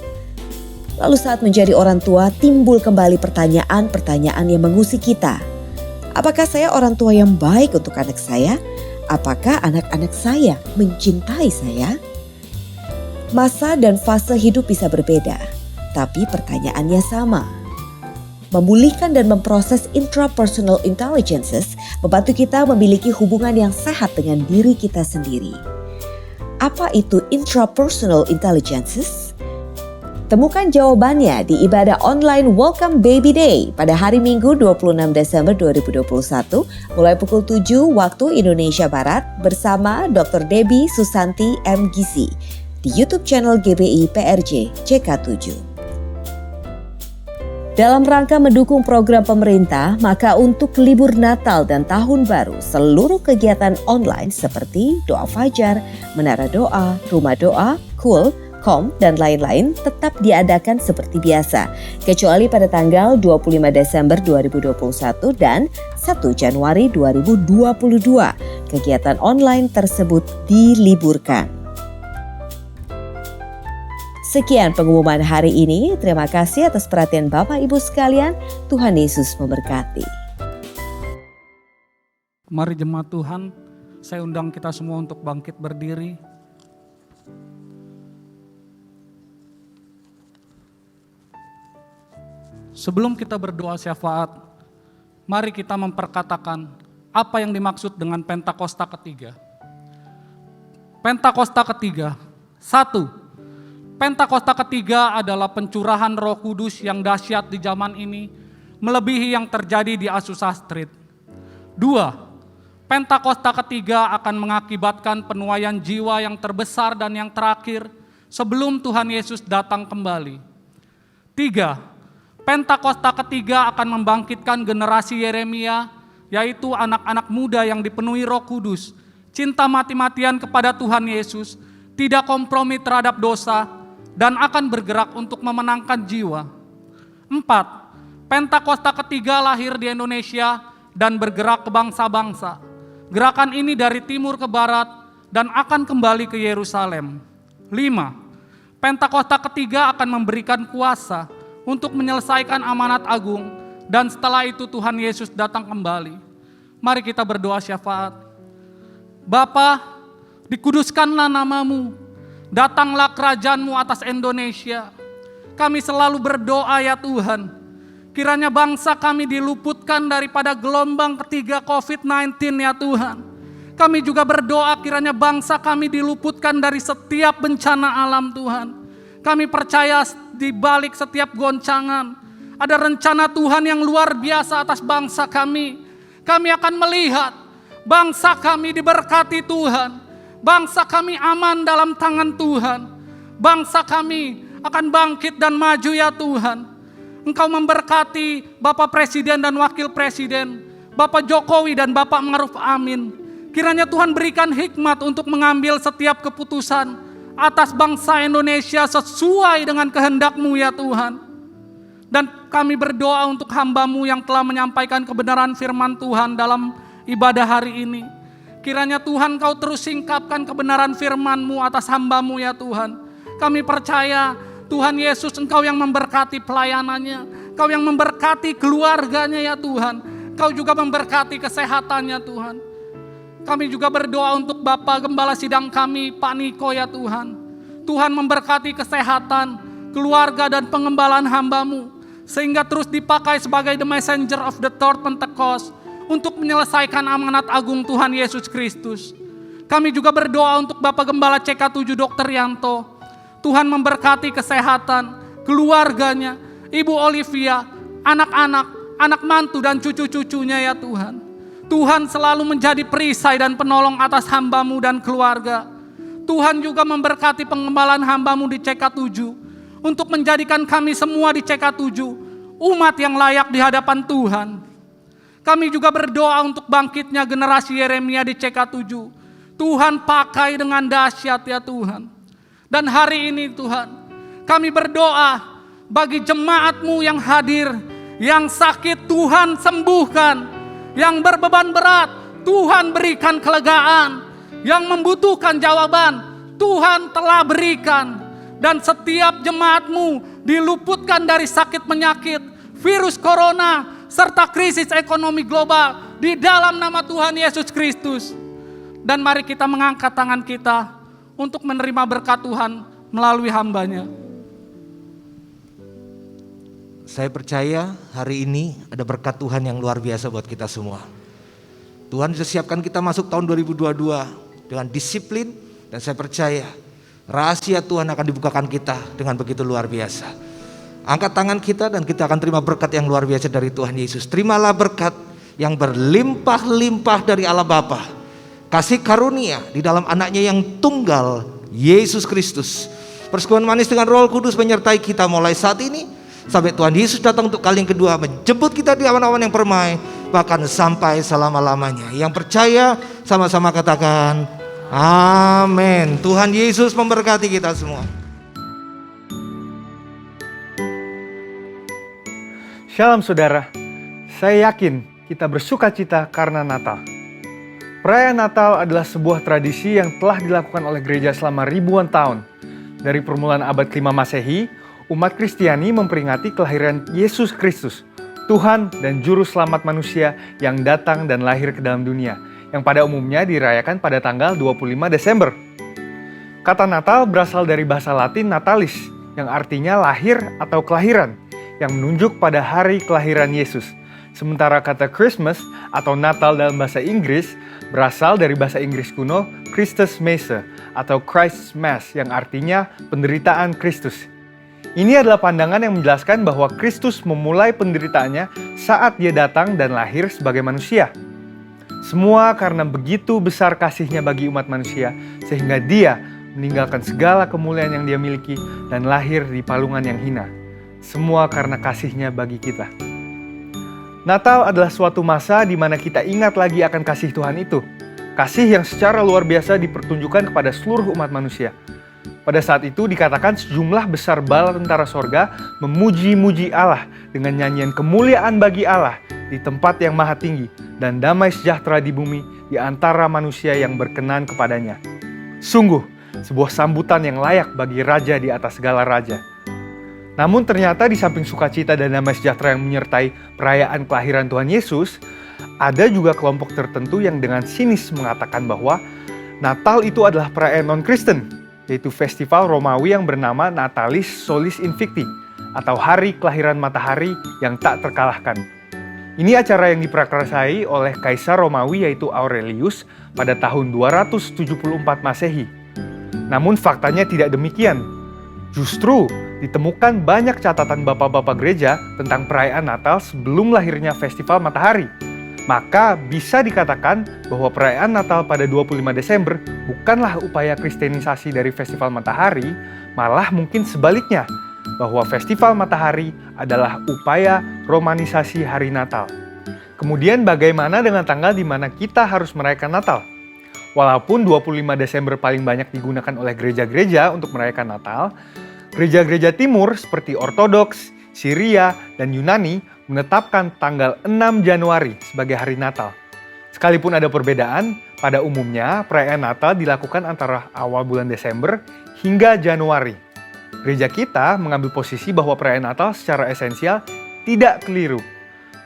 Lalu saat menjadi orang tua timbul kembali pertanyaan-pertanyaan yang mengusik kita. Apakah saya orang tua yang baik untuk anak saya? Apakah anak-anak saya mencintai saya? Masa dan fase hidup bisa berbeda, tapi pertanyaannya sama. Memulihkan dan memproses intrapersonal intelligences membantu kita memiliki hubungan yang sehat dengan diri kita sendiri. Apa itu intrapersonal intelligences? Temukan jawabannya di ibadah online Welcome Baby Day pada hari Minggu 26 Desember 2021 mulai pukul 7 waktu Indonesia Barat bersama Dr. Debbie Susanti M. Gizi di YouTube channel GBI PRJ CK7. Dalam rangka mendukung program pemerintah, maka untuk libur Natal dan Tahun Baru, seluruh kegiatan online seperti doa fajar, menara doa, rumah doa, KUL, KOM, dan lain-lain tetap diadakan seperti biasa, kecuali pada tanggal 25 Desember 2021 dan 1 Januari 2022. Kegiatan online tersebut diliburkan. Sekian pengumuman hari ini. Terima kasih atas perhatian Bapak Ibu sekalian. Tuhan Yesus memberkati. Mari jemaat Tuhan, saya undang kita semua untuk bangkit berdiri. Sebelum kita berdoa syafaat, mari kita memperkatakan apa yang dimaksud dengan Pentakosta ketiga. Pentakosta ketiga, 1. Pentakosta ketiga adalah pencurahan Roh Kudus yang dahsyat di zaman ini, melebihi yang terjadi di Azusa Street. 2. Pentakosta ketiga akan mengakibatkan penuaian jiwa yang terbesar dan yang terakhir sebelum Tuhan Yesus datang kembali. 3. Pentakosta ketiga akan membangkitkan generasi Yeremia, yaitu anak-anak muda yang dipenuhi Roh Kudus, cinta mati-matian kepada Tuhan Yesus, tidak kompromi terhadap dosa, dan akan bergerak untuk memenangkan jiwa. 4. Pentakosta ketiga lahir di Indonesia dan bergerak ke bangsa-bangsa. Gerakan ini dari timur ke barat dan akan kembali ke Yerusalem. 5. Pentakosta ketiga akan memberikan kuasa untuk menyelesaikan amanat agung, dan setelah itu Tuhan Yesus datang kembali. Mari kita berdoa syafaat. Bapa, dikuduskanlah namamu, datanglah kerajaan-Mu atas Indonesia. Kami selalu berdoa ya Tuhan, kiranya bangsa kami diluputkan daripada gelombang ketiga COVID-19 ya Tuhan. Kami juga berdoa kiranya bangsa kami diluputkan dari setiap bencana alam Tuhan. Kami percaya di balik setiap goncangan ada rencana Tuhan yang luar biasa atas bangsa kami. Kami akan melihat bangsa kami diberkati Tuhan. Bangsa kami aman dalam tangan Tuhan. Bangsa kami akan bangkit dan maju ya Tuhan. Engkau memberkati Bapak Presiden dan Wakil Presiden, Bapak Jokowi dan Bapak Ma'ruf Amin. Kiranya Tuhan berikan hikmat untuk mengambil setiap keputusan atas bangsa Indonesia sesuai dengan kehendak-Mu ya Tuhan. Dan kami berdoa untuk hamba-Mu yang telah menyampaikan kebenaran firman Tuhan dalam ibadah hari ini. Kiranya Tuhan Kau terus singkapkan kebenaran firman-Mu atas hamba-Mu ya Tuhan. Kami percaya Tuhan Yesus Engkau yang memberkati pelayanannya, Kau yang memberkati keluarganya ya Tuhan. Kau juga memberkati kesehatannya Tuhan. Kami juga berdoa untuk Bapak Gembala Sidang kami, Pak Niko ya Tuhan. Tuhan memberkati kesehatan, keluarga dan pengembalaan hamba-Mu, sehingga terus dipakai sebagai the messenger of the third Pentecost untuk menyelesaikan amanat agung Tuhan Yesus Kristus. Kami juga berdoa untuk Bapak Gembala CK7 Dr. Yanto. Tuhan memberkati kesehatan, keluarganya, Ibu Olivia, anak-anak, anak mantu dan cucu-cucunya ya Tuhan. Tuhan selalu menjadi perisai dan penolong atas hamba-Mu dan keluarga. Tuhan juga memberkati pengembalaan hamba-Mu di CK7 untuk menjadikan kami semua di CK7 umat yang layak di hadapan Tuhan. Kami juga berdoa untuk bangkitnya generasi Yeremia di CK7. Tuhan pakai dengan dahsyat ya Tuhan. Dan hari ini Tuhan, kami berdoa bagi jemaat-Mu yang hadir, yang sakit Tuhan sembuhkan, yang berbeban berat Tuhan berikan kelegaan, yang membutuhkan jawaban Tuhan telah berikan. Dan setiap jemaat-Mu diluputkan dari sakit penyakit, virus corona, serta krisis ekonomi global di dalam nama Tuhan Yesus Kristus. Dan mari kita mengangkat tangan kita untuk menerima berkat Tuhan melalui hamba-Nya. Saya percaya hari ini ada berkat Tuhan yang luar biasa buat kita semua. Tuhan sudah siapkan kita masuk tahun 2022 dengan disiplin, dan saya percaya rahasia Tuhan akan dibukakan kita dengan begitu luar biasa. Angkat tangan kita dan kita akan terima berkat yang luar biasa dari Tuhan Yesus. Terimalah berkat yang berlimpah-limpah dari Allah Bapa, kasih karunia di dalam anaknya yang tunggal, Yesus Kristus. Persekutuan manis dengan Roh Kudus menyertai kita mulai saat ini sampai Tuhan Yesus datang untuk kali yang kedua, menjemput kita di awan-awan yang permai, bahkan sampai selama-lamanya. Yang percaya sama-sama katakan amin. Tuhan Yesus memberkati kita semua. Shalom saudara, saya yakin kita bersuka cita karena Natal. Perayaan Natal adalah sebuah tradisi yang telah dilakukan oleh gereja selama ribuan tahun. Dari permulaan abad ke-5 Masehi, umat Kristiani memperingati kelahiran Yesus Kristus, Tuhan dan Juru Selamat manusia yang datang dan lahir ke dalam dunia, yang pada umumnya dirayakan pada tanggal 25 Desember. Kata Natal berasal dari bahasa Latin natalis, yang artinya lahir atau kelahiran, yang menunjuk pada hari kelahiran Yesus. Sementara kata Christmas atau Natal dalam bahasa Inggris berasal dari bahasa Inggris kuno Christus Messe atau Christ's Mass, yang artinya penderitaan Kristus. Ini adalah pandangan yang menjelaskan bahwa Kristus memulai penderitaannya saat Dia datang dan lahir sebagai manusia. Semua karena begitu besar kasih-Nya bagi umat manusia, sehingga Dia meninggalkan segala kemuliaan yang Dia miliki dan lahir di palungan yang hina. Semua karena kasih-Nya bagi kita. Natal adalah suatu masa di mana kita ingat lagi akan kasih Tuhan itu. Kasih yang secara luar biasa dipertunjukkan kepada seluruh umat manusia. Pada saat itu dikatakan sejumlah besar bala tentara sorga memuji-muji Allah dengan nyanyian kemuliaan bagi Allah di tempat yang maha tinggi, dan damai sejahtera di bumi di antara manusia yang berkenan kepadanya. Sungguh, sebuah sambutan yang layak bagi raja di atas segala raja. Namun ternyata di samping sukacita dan damai sejahtera yang menyertai perayaan kelahiran Tuhan Yesus, ada juga kelompok tertentu yang dengan sinis mengatakan bahwa Natal itu adalah perayaan non-Kristen, yaitu festival Romawi yang bernama Natalis Solis Invicti, atau hari kelahiran matahari yang tak terkalahkan. Ini acara yang diprakarsai oleh Kaisar Romawi yaitu Aurelius pada tahun 274 Masehi. Namun faktanya tidak demikian. Justru ditemukan banyak catatan bapak-bapak gereja tentang perayaan Natal sebelum lahirnya festival matahari. Maka bisa dikatakan bahwa perayaan Natal pada 25 Desember bukanlah upaya kristenisasi dari festival matahari, malah mungkin sebaliknya, bahwa festival matahari adalah upaya romanisasi hari Natal. Kemudian bagaimana dengan tanggal di mana kita harus merayakan Natal? Walaupun 25 Desember paling banyak digunakan oleh gereja-gereja untuk merayakan Natal, gereja-gereja timur seperti Ortodoks, Syria, dan Yunani menetapkan tanggal 6 Januari sebagai hari Natal. Sekalipun ada perbedaan, pada umumnya perayaan Natal dilakukan antara awal bulan Desember hingga Januari. Gereja kita mengambil posisi bahwa perayaan Natal secara esensial tidak keliru.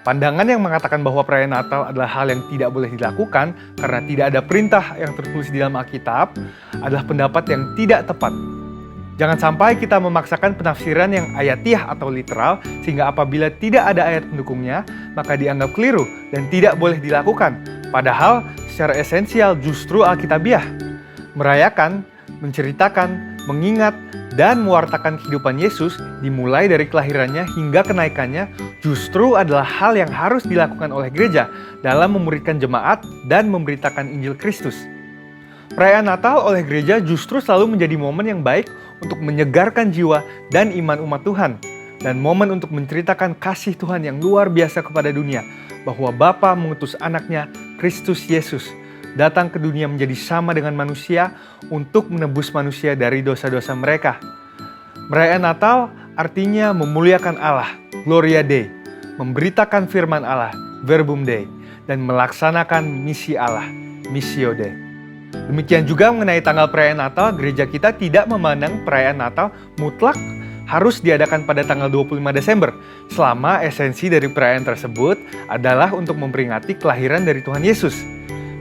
Pandangan yang mengatakan bahwa perayaan Natal adalah hal yang tidak boleh dilakukan karena tidak ada perintah yang tertulis di dalam Alkitab adalah pendapat yang tidak tepat. Jangan sampai kita memaksakan penafsiran yang ayatiah atau literal sehingga apabila tidak ada ayat pendukungnya maka dianggap keliru dan tidak boleh dilakukan. Padahal secara esensial justru Alkitabiah. Merayakan, menceritakan, mengingat, dan mewartakan kehidupan Yesus dimulai dari kelahirannya hingga kenaikannya justru adalah hal yang harus dilakukan oleh gereja dalam memuridkan jemaat dan memberitakan Injil Kristus. Perayaan Natal oleh gereja justru selalu menjadi momen yang baik untuk menyegarkan jiwa dan iman umat Tuhan, dan momen untuk menceritakan kasih Tuhan yang luar biasa kepada dunia bahwa Bapa mengutus anaknya, Kristus Yesus, datang ke dunia menjadi sama dengan manusia untuk menebus manusia dari dosa-dosa mereka. Perayaan Natal artinya memuliakan Allah, Gloria Dei, memberitakan firman Allah, Verbum Dei, dan melaksanakan misi Allah, Missio Dei. Demikian juga mengenai tanggal perayaan Natal, gereja kita tidak memandang perayaan Natal mutlak harus diadakan pada tanggal 25 Desember, selama esensi dari perayaan tersebut adalah untuk memperingati kelahiran dari Tuhan Yesus.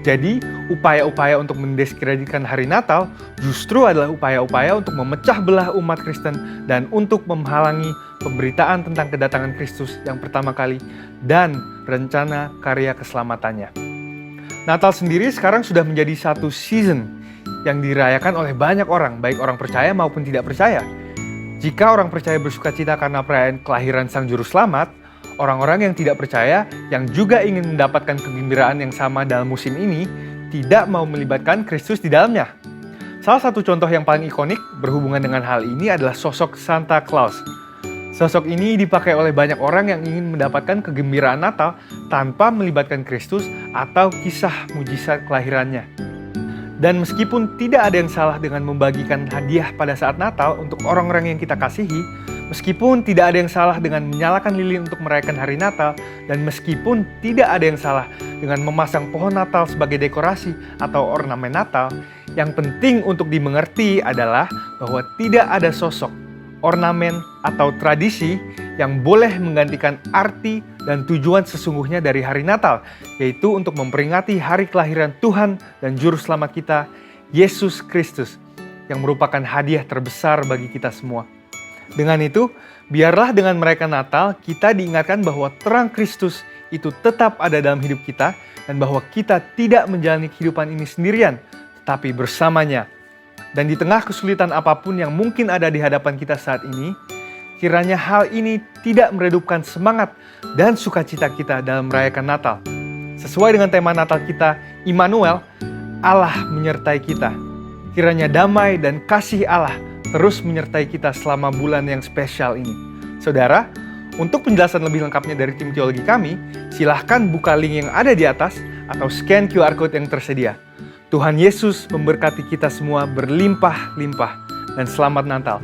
Jadi, upaya-upaya untuk mendiskreditkan hari Natal justru adalah upaya-upaya untuk memecah belah umat Kristen dan untuk menghalangi pemberitaan tentang kedatangan Kristus yang pertama kali dan rencana karya keselamatannya. Natal sendiri sekarang sudah menjadi satu season yang dirayakan oleh banyak orang, baik orang percaya maupun tidak percaya. Jika orang percaya bersukacita karena perayaan kelahiran Sang Juru Selamat, orang-orang yang tidak percaya yang juga ingin mendapatkan kegembiraan yang sama dalam musim ini tidak mau melibatkan Kristus di dalamnya. Salah satu contoh yang paling ikonik berhubungan dengan hal ini adalah sosok Santa Claus. Sosok ini dipakai oleh banyak orang yang ingin mendapatkan kegembiraan Natal tanpa melibatkan Kristus atau kisah mujizat kelahirannya. Dan meskipun tidak ada yang salah dengan membagikan hadiah pada saat Natal untuk orang-orang yang kita kasihi, meskipun tidak ada yang salah dengan menyalakan lilin untuk merayakan hari Natal, dan meskipun tidak ada yang salah dengan memasang pohon Natal sebagai dekorasi atau ornamen Natal, yang penting untuk dimengerti adalah bahwa tidak ada sosok, ornamen, atau tradisi yang boleh menggantikan arti dan tujuan sesungguhnya dari hari Natal, yaitu untuk memperingati hari kelahiran Tuhan dan Juru Selamat kita, Yesus Kristus, yang merupakan hadiah terbesar bagi kita semua. Dengan itu, biarlah dengan merayakan Natal, kita diingatkan bahwa terang Kristus itu tetap ada dalam hidup kita, dan bahwa kita tidak menjalani kehidupan ini sendirian, tetapi bersamanya. Dan di tengah kesulitan apapun yang mungkin ada di hadapan kita saat ini, kiranya hal ini tidak meredupkan semangat dan sukacita kita dalam merayakan Natal. Sesuai dengan tema Natal kita, Immanuel, Allah menyertai kita. Kiranya damai dan kasih Allah terus menyertai kita selama bulan yang spesial ini. Saudara, untuk penjelasan lebih lengkapnya dari tim teologi kami, silahkan buka link yang ada di atas atau scan QR Code yang tersedia. Tuhan Yesus memberkati kita semua berlimpah-limpah dan selamat Natal.